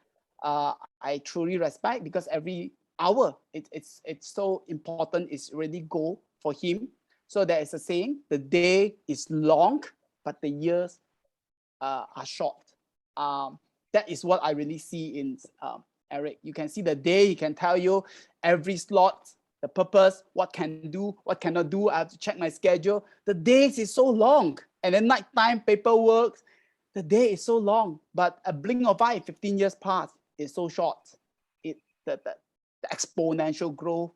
I truly respect, because every hour it's so important. It's really goal for him. So there is a saying: the day is long, but the years are short. That is what I really see in Eric. You can see the day. He can tell you every slot, the purpose, what can do, what cannot do. I have to check my schedule. The days is so long, and then nighttime paperwork. The day is so long, but a blink of eye, 15 years past, is so short. The exponential growth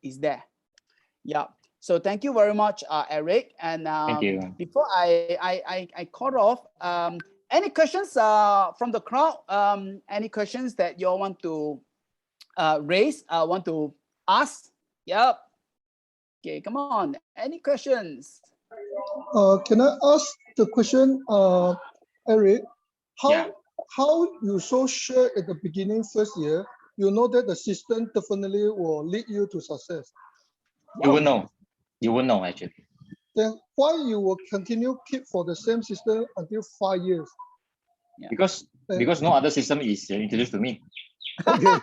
is there. Yeah. So thank you very much, Eric. And Thank you. before I cut off, any questions from the crowd? Any questions that you all want to raise? Want to ask? Yep. Okay, come on. Any questions? Can I ask the question, Eric? Yeah. How you so sure at the beginning first year, you know that the system definitely will lead you to success? You will know. You will know actually. then why you will continue keep for the same system until 5 years? Because no other system is introduced to me. Okay.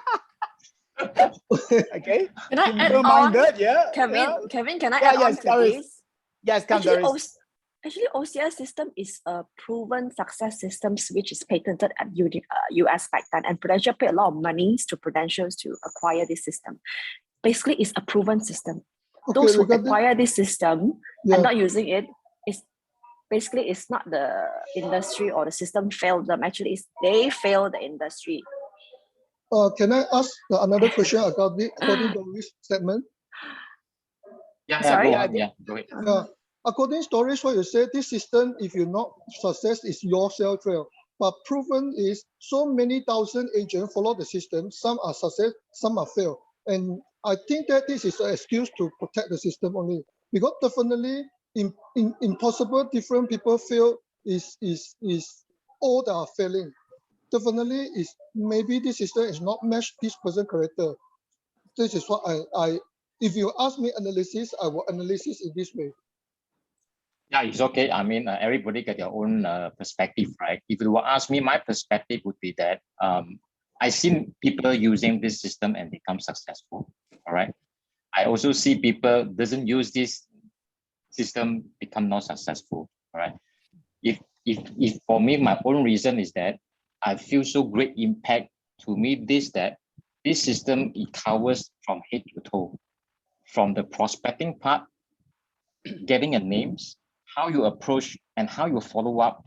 Okay. Can I add on? Minded, yeah. Kevin, yeah. Kevin, can I Yeah, add yes, on to Doris. this? Yes, come, Actually, Doris. actually, OCS system is a proven success systems which is patented at US back then, and Prudential paid a lot of money to Prudentials to acquire this system. Basically, it's a proven system. Okay, Those who regarding- acquire this system Yeah. and not using it, basically it's not the industry or the system failed them. Actually, it's they failed the industry. Can I ask another question according to this statement? Yeah, Sorry? go on. Yeah, go ahead. Yeah. According to stories, what you say, this system, if you not success, is your sell trail. But proven is so many thousand agents follow the system. Some are success, some are fail. And I think that this is an excuse to protect the system only. Because definitely impossible different people fail is all that are failing. Definitely is maybe this system is not match this person character. This is what I if you ask me analysis, I will analysis in this way. Yeah, it's okay. I mean, everybody got their own perspective, right? If you will ask me, my perspective would be that I've seen people using this system and become successful. All right. I also see people doesn't use this system become not successful. All right. If for me, my own reason is that I feel so great impact to me that this system, it covers from head to toe, from the prospecting part, getting a names, how you approach and how you follow up,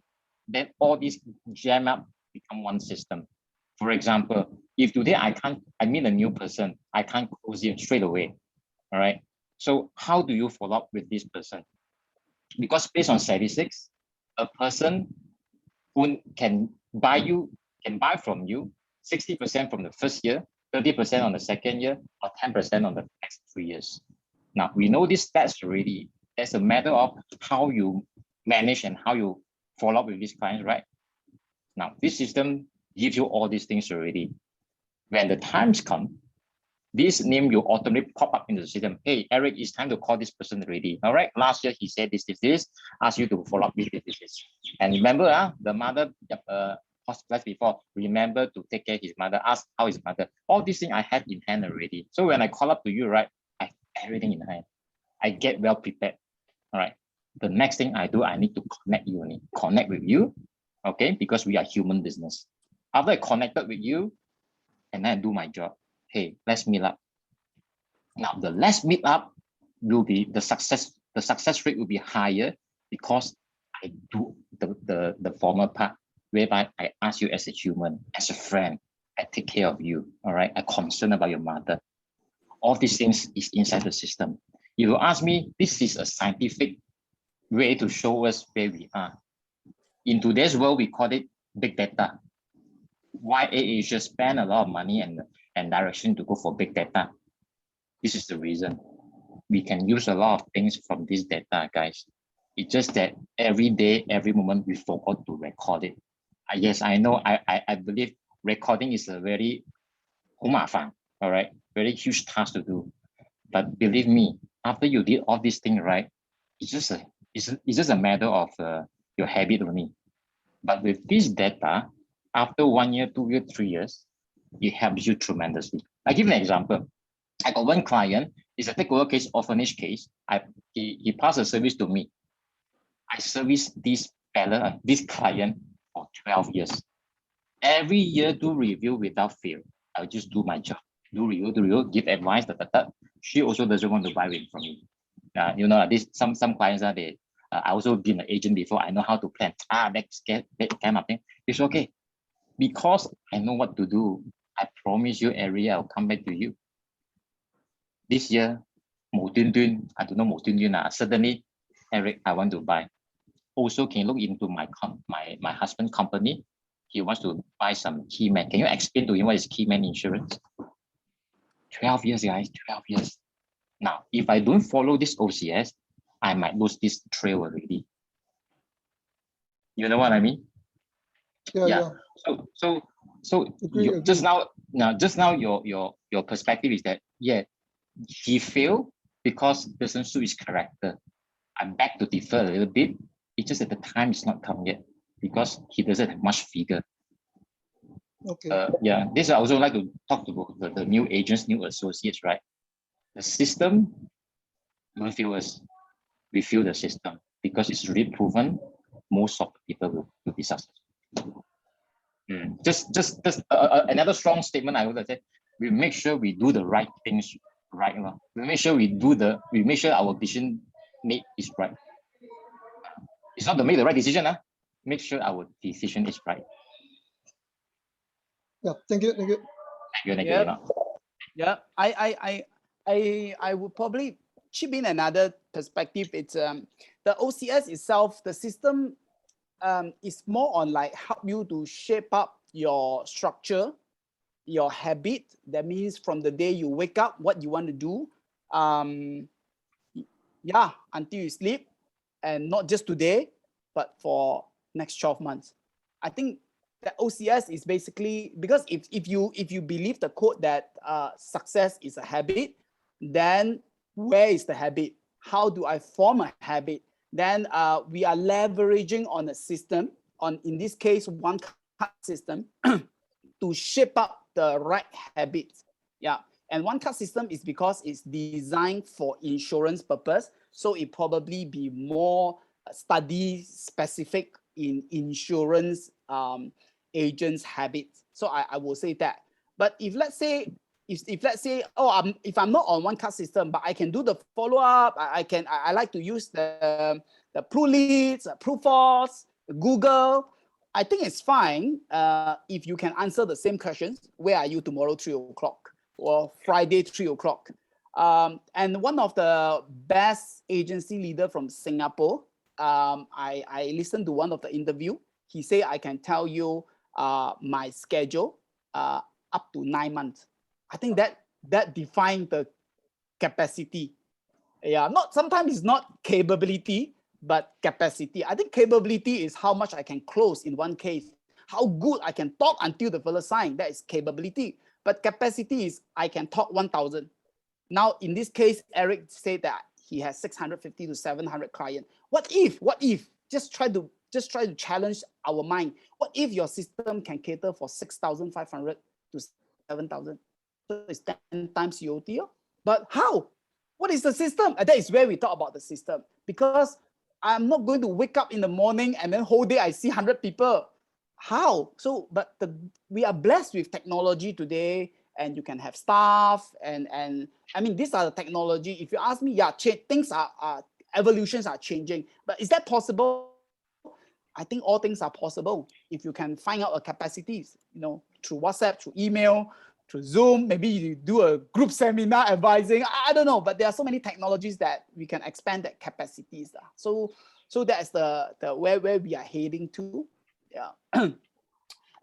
then all these jam up become one system. For example, if today I meet a new person, I can't close it straight away. All right. So how do you follow up with this person? Because based on statistics, a person who can buy from you 60% from the first year, 30% on the second year, or 10% on the next 3 years. Now we know this stats already. It's a matter of how you manage and how you follow up with these clients, right? Now, this system gives you all these things already. When the times come, this name will automatically pop up in the system. Hey, Eric, it's time to call this person already. All right, last year he said this, ask you to follow up with this. And remember, the mother hospitalized before, remember to take care of his mother, ask how his mother. All these things I have in hand already. So when I call up to you, right, I have everything in hand. I get well prepared. All right. The next thing I do, I need to connect with you, okay? Because we are human business. After I connected with you, and then I do my job. Hey, let's meet up. Now, the let's meet up will be the success rate will be higher because I do the former part, whereby I ask you as a human, as a friend, I take care of you. All right. I'm concerned about your mother. All these things is inside the system. If you ask me, this is a scientific way to show us where we are. In today's world, we call it big data. Why Asia spend a lot of money and direction to go for big data? This is the reason. We can use a lot of things from this data, guys. It's just that every day, every moment, we forgot to record it. Yes, I know. I believe recording is a very all right, very huge task to do. But believe me, after you did all these things right, it's just a matter of your habit only. But with this data, after 1 year, 2 years, 3 years, it helps you tremendously. I give an example. I got one client, it's a takeover case, orphanage case. He passed a service to me. I serviced this client for 12 years. Every year, do review without fail. I'll just do my job. Do review, give advice. She also doesn't want to buy it from me. You know, some clients are they. I also been an agent before. I know how to plan. That kind of thing. It's okay because I know what to do. I promise you, every year I'll come back to you. This year, I don't know, suddenly, Eric, I want to buy. Also, can you look into my husband's company? He wants to buy some key man. Can you explain to him what is key man insurance? 12 years, guys, 12 years. Now, if I don't follow this OCS, I might lose this trail already. You know what I mean? Yeah. So Agree. just now your perspective is that, yeah, he failed because doesn't suit his character. I beg to differ a little bit. It's just that the time is not come yet because he doesn't have much figure. Okay. Yeah, this I also like to talk to the new agents, new associates, right? The system don't feel us. We feel the system because it's really proven most of the people will be successful. Just another strong statement I would say, we make sure we do the right things right. We make sure we make sure our decision made is right. It's not to make the right decision, make sure our decision is right. Yeah, thank you. Thank you. Yeah. Yeah, I would probably chip in another perspective. It's the OCS itself, the system is more on like help you to shape up your structure, your habit. That means from the day you wake up, what you want to do, yeah, until you sleep, and not just today, but for next 12 months. I think that OCS is basically because if you believe the quote that success is a habit, then where is the habit? How do I form a habit? Then we are leveraging on a system, on in this case one card system, to shape up the right habits. Yeah, and one card system is because it's designed for insurance purpose, so it probably be more study specific in insurance agents' habits. So I will say that. But if let's say let's say, oh, if I'm not on one card system, but I can do the follow up, I like to use the PruLeads, PruForce, Google. I think it's fine if you can answer the same questions. Where are you tomorrow 3 o'clock or Friday 3 o'clock? And one of the best agency leader from Singapore, I listened to one of the interview. He said I can tell you my schedule up to 9 months. I think that defines the capacity. Yeah, sometimes it's not capability, but capacity. I think capability is how much I can close in one case, how good I can talk until the fella sign. That is capability. But capacity is I can talk 1,000. Now, in this case, Eric said that he has 650 to 700 clients. What if? Just try to challenge our mind. What if your system can cater for 6,500 to 7,000? So it's 10 times COT. But how? What is the system? And that is where we talk about the system. Because I'm not going to wake up in the morning and then whole day I see 100 people. How? So, but we are blessed with technology today, and you can have staff and I mean, these are the technology. If you ask me, yeah, things are evolutions are changing. But is that possible? I think all things are possible if you can find out a capacities, through WhatsApp, through email, through Zoom. Maybe you do a group seminar advising. I don't know, but there are so many technologies that we can expand that capacities. So that's the where we are heading to. Yeah.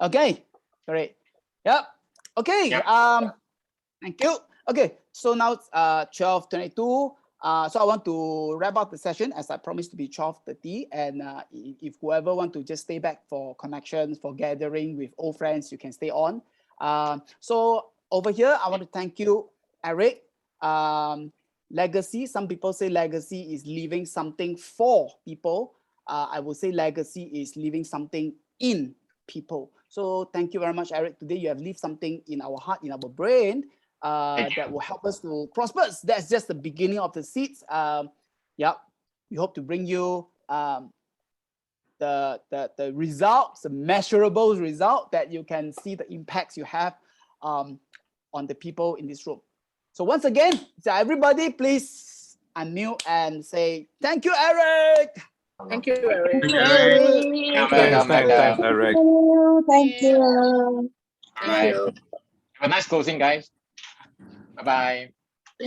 Okay. Great. Yep. Okay. Yep. Thank you. Okay. So now it's 12:22. So I want to wrap up the session as I promised to be 12:30. And if whoever want to just stay back for connections, for gathering with old friends, you can stay on. So over here, I want to thank you, Eric. Legacy, some people say legacy is leaving something for people. I will say legacy is leaving something in people. So thank you very much, Eric. Today you have left something in our heart, in our brain, that will help us to prosper. That's just the beginning of the seeds. Yeah, we hope to bring you the results, the measurable result that you can see the impacts you have on the people in this room. So once again, so everybody please unmute and say, thank you, Eric. Thank you, Eric. Welcome, Eric. Thank you. Have a nice closing, guys. Bye-bye.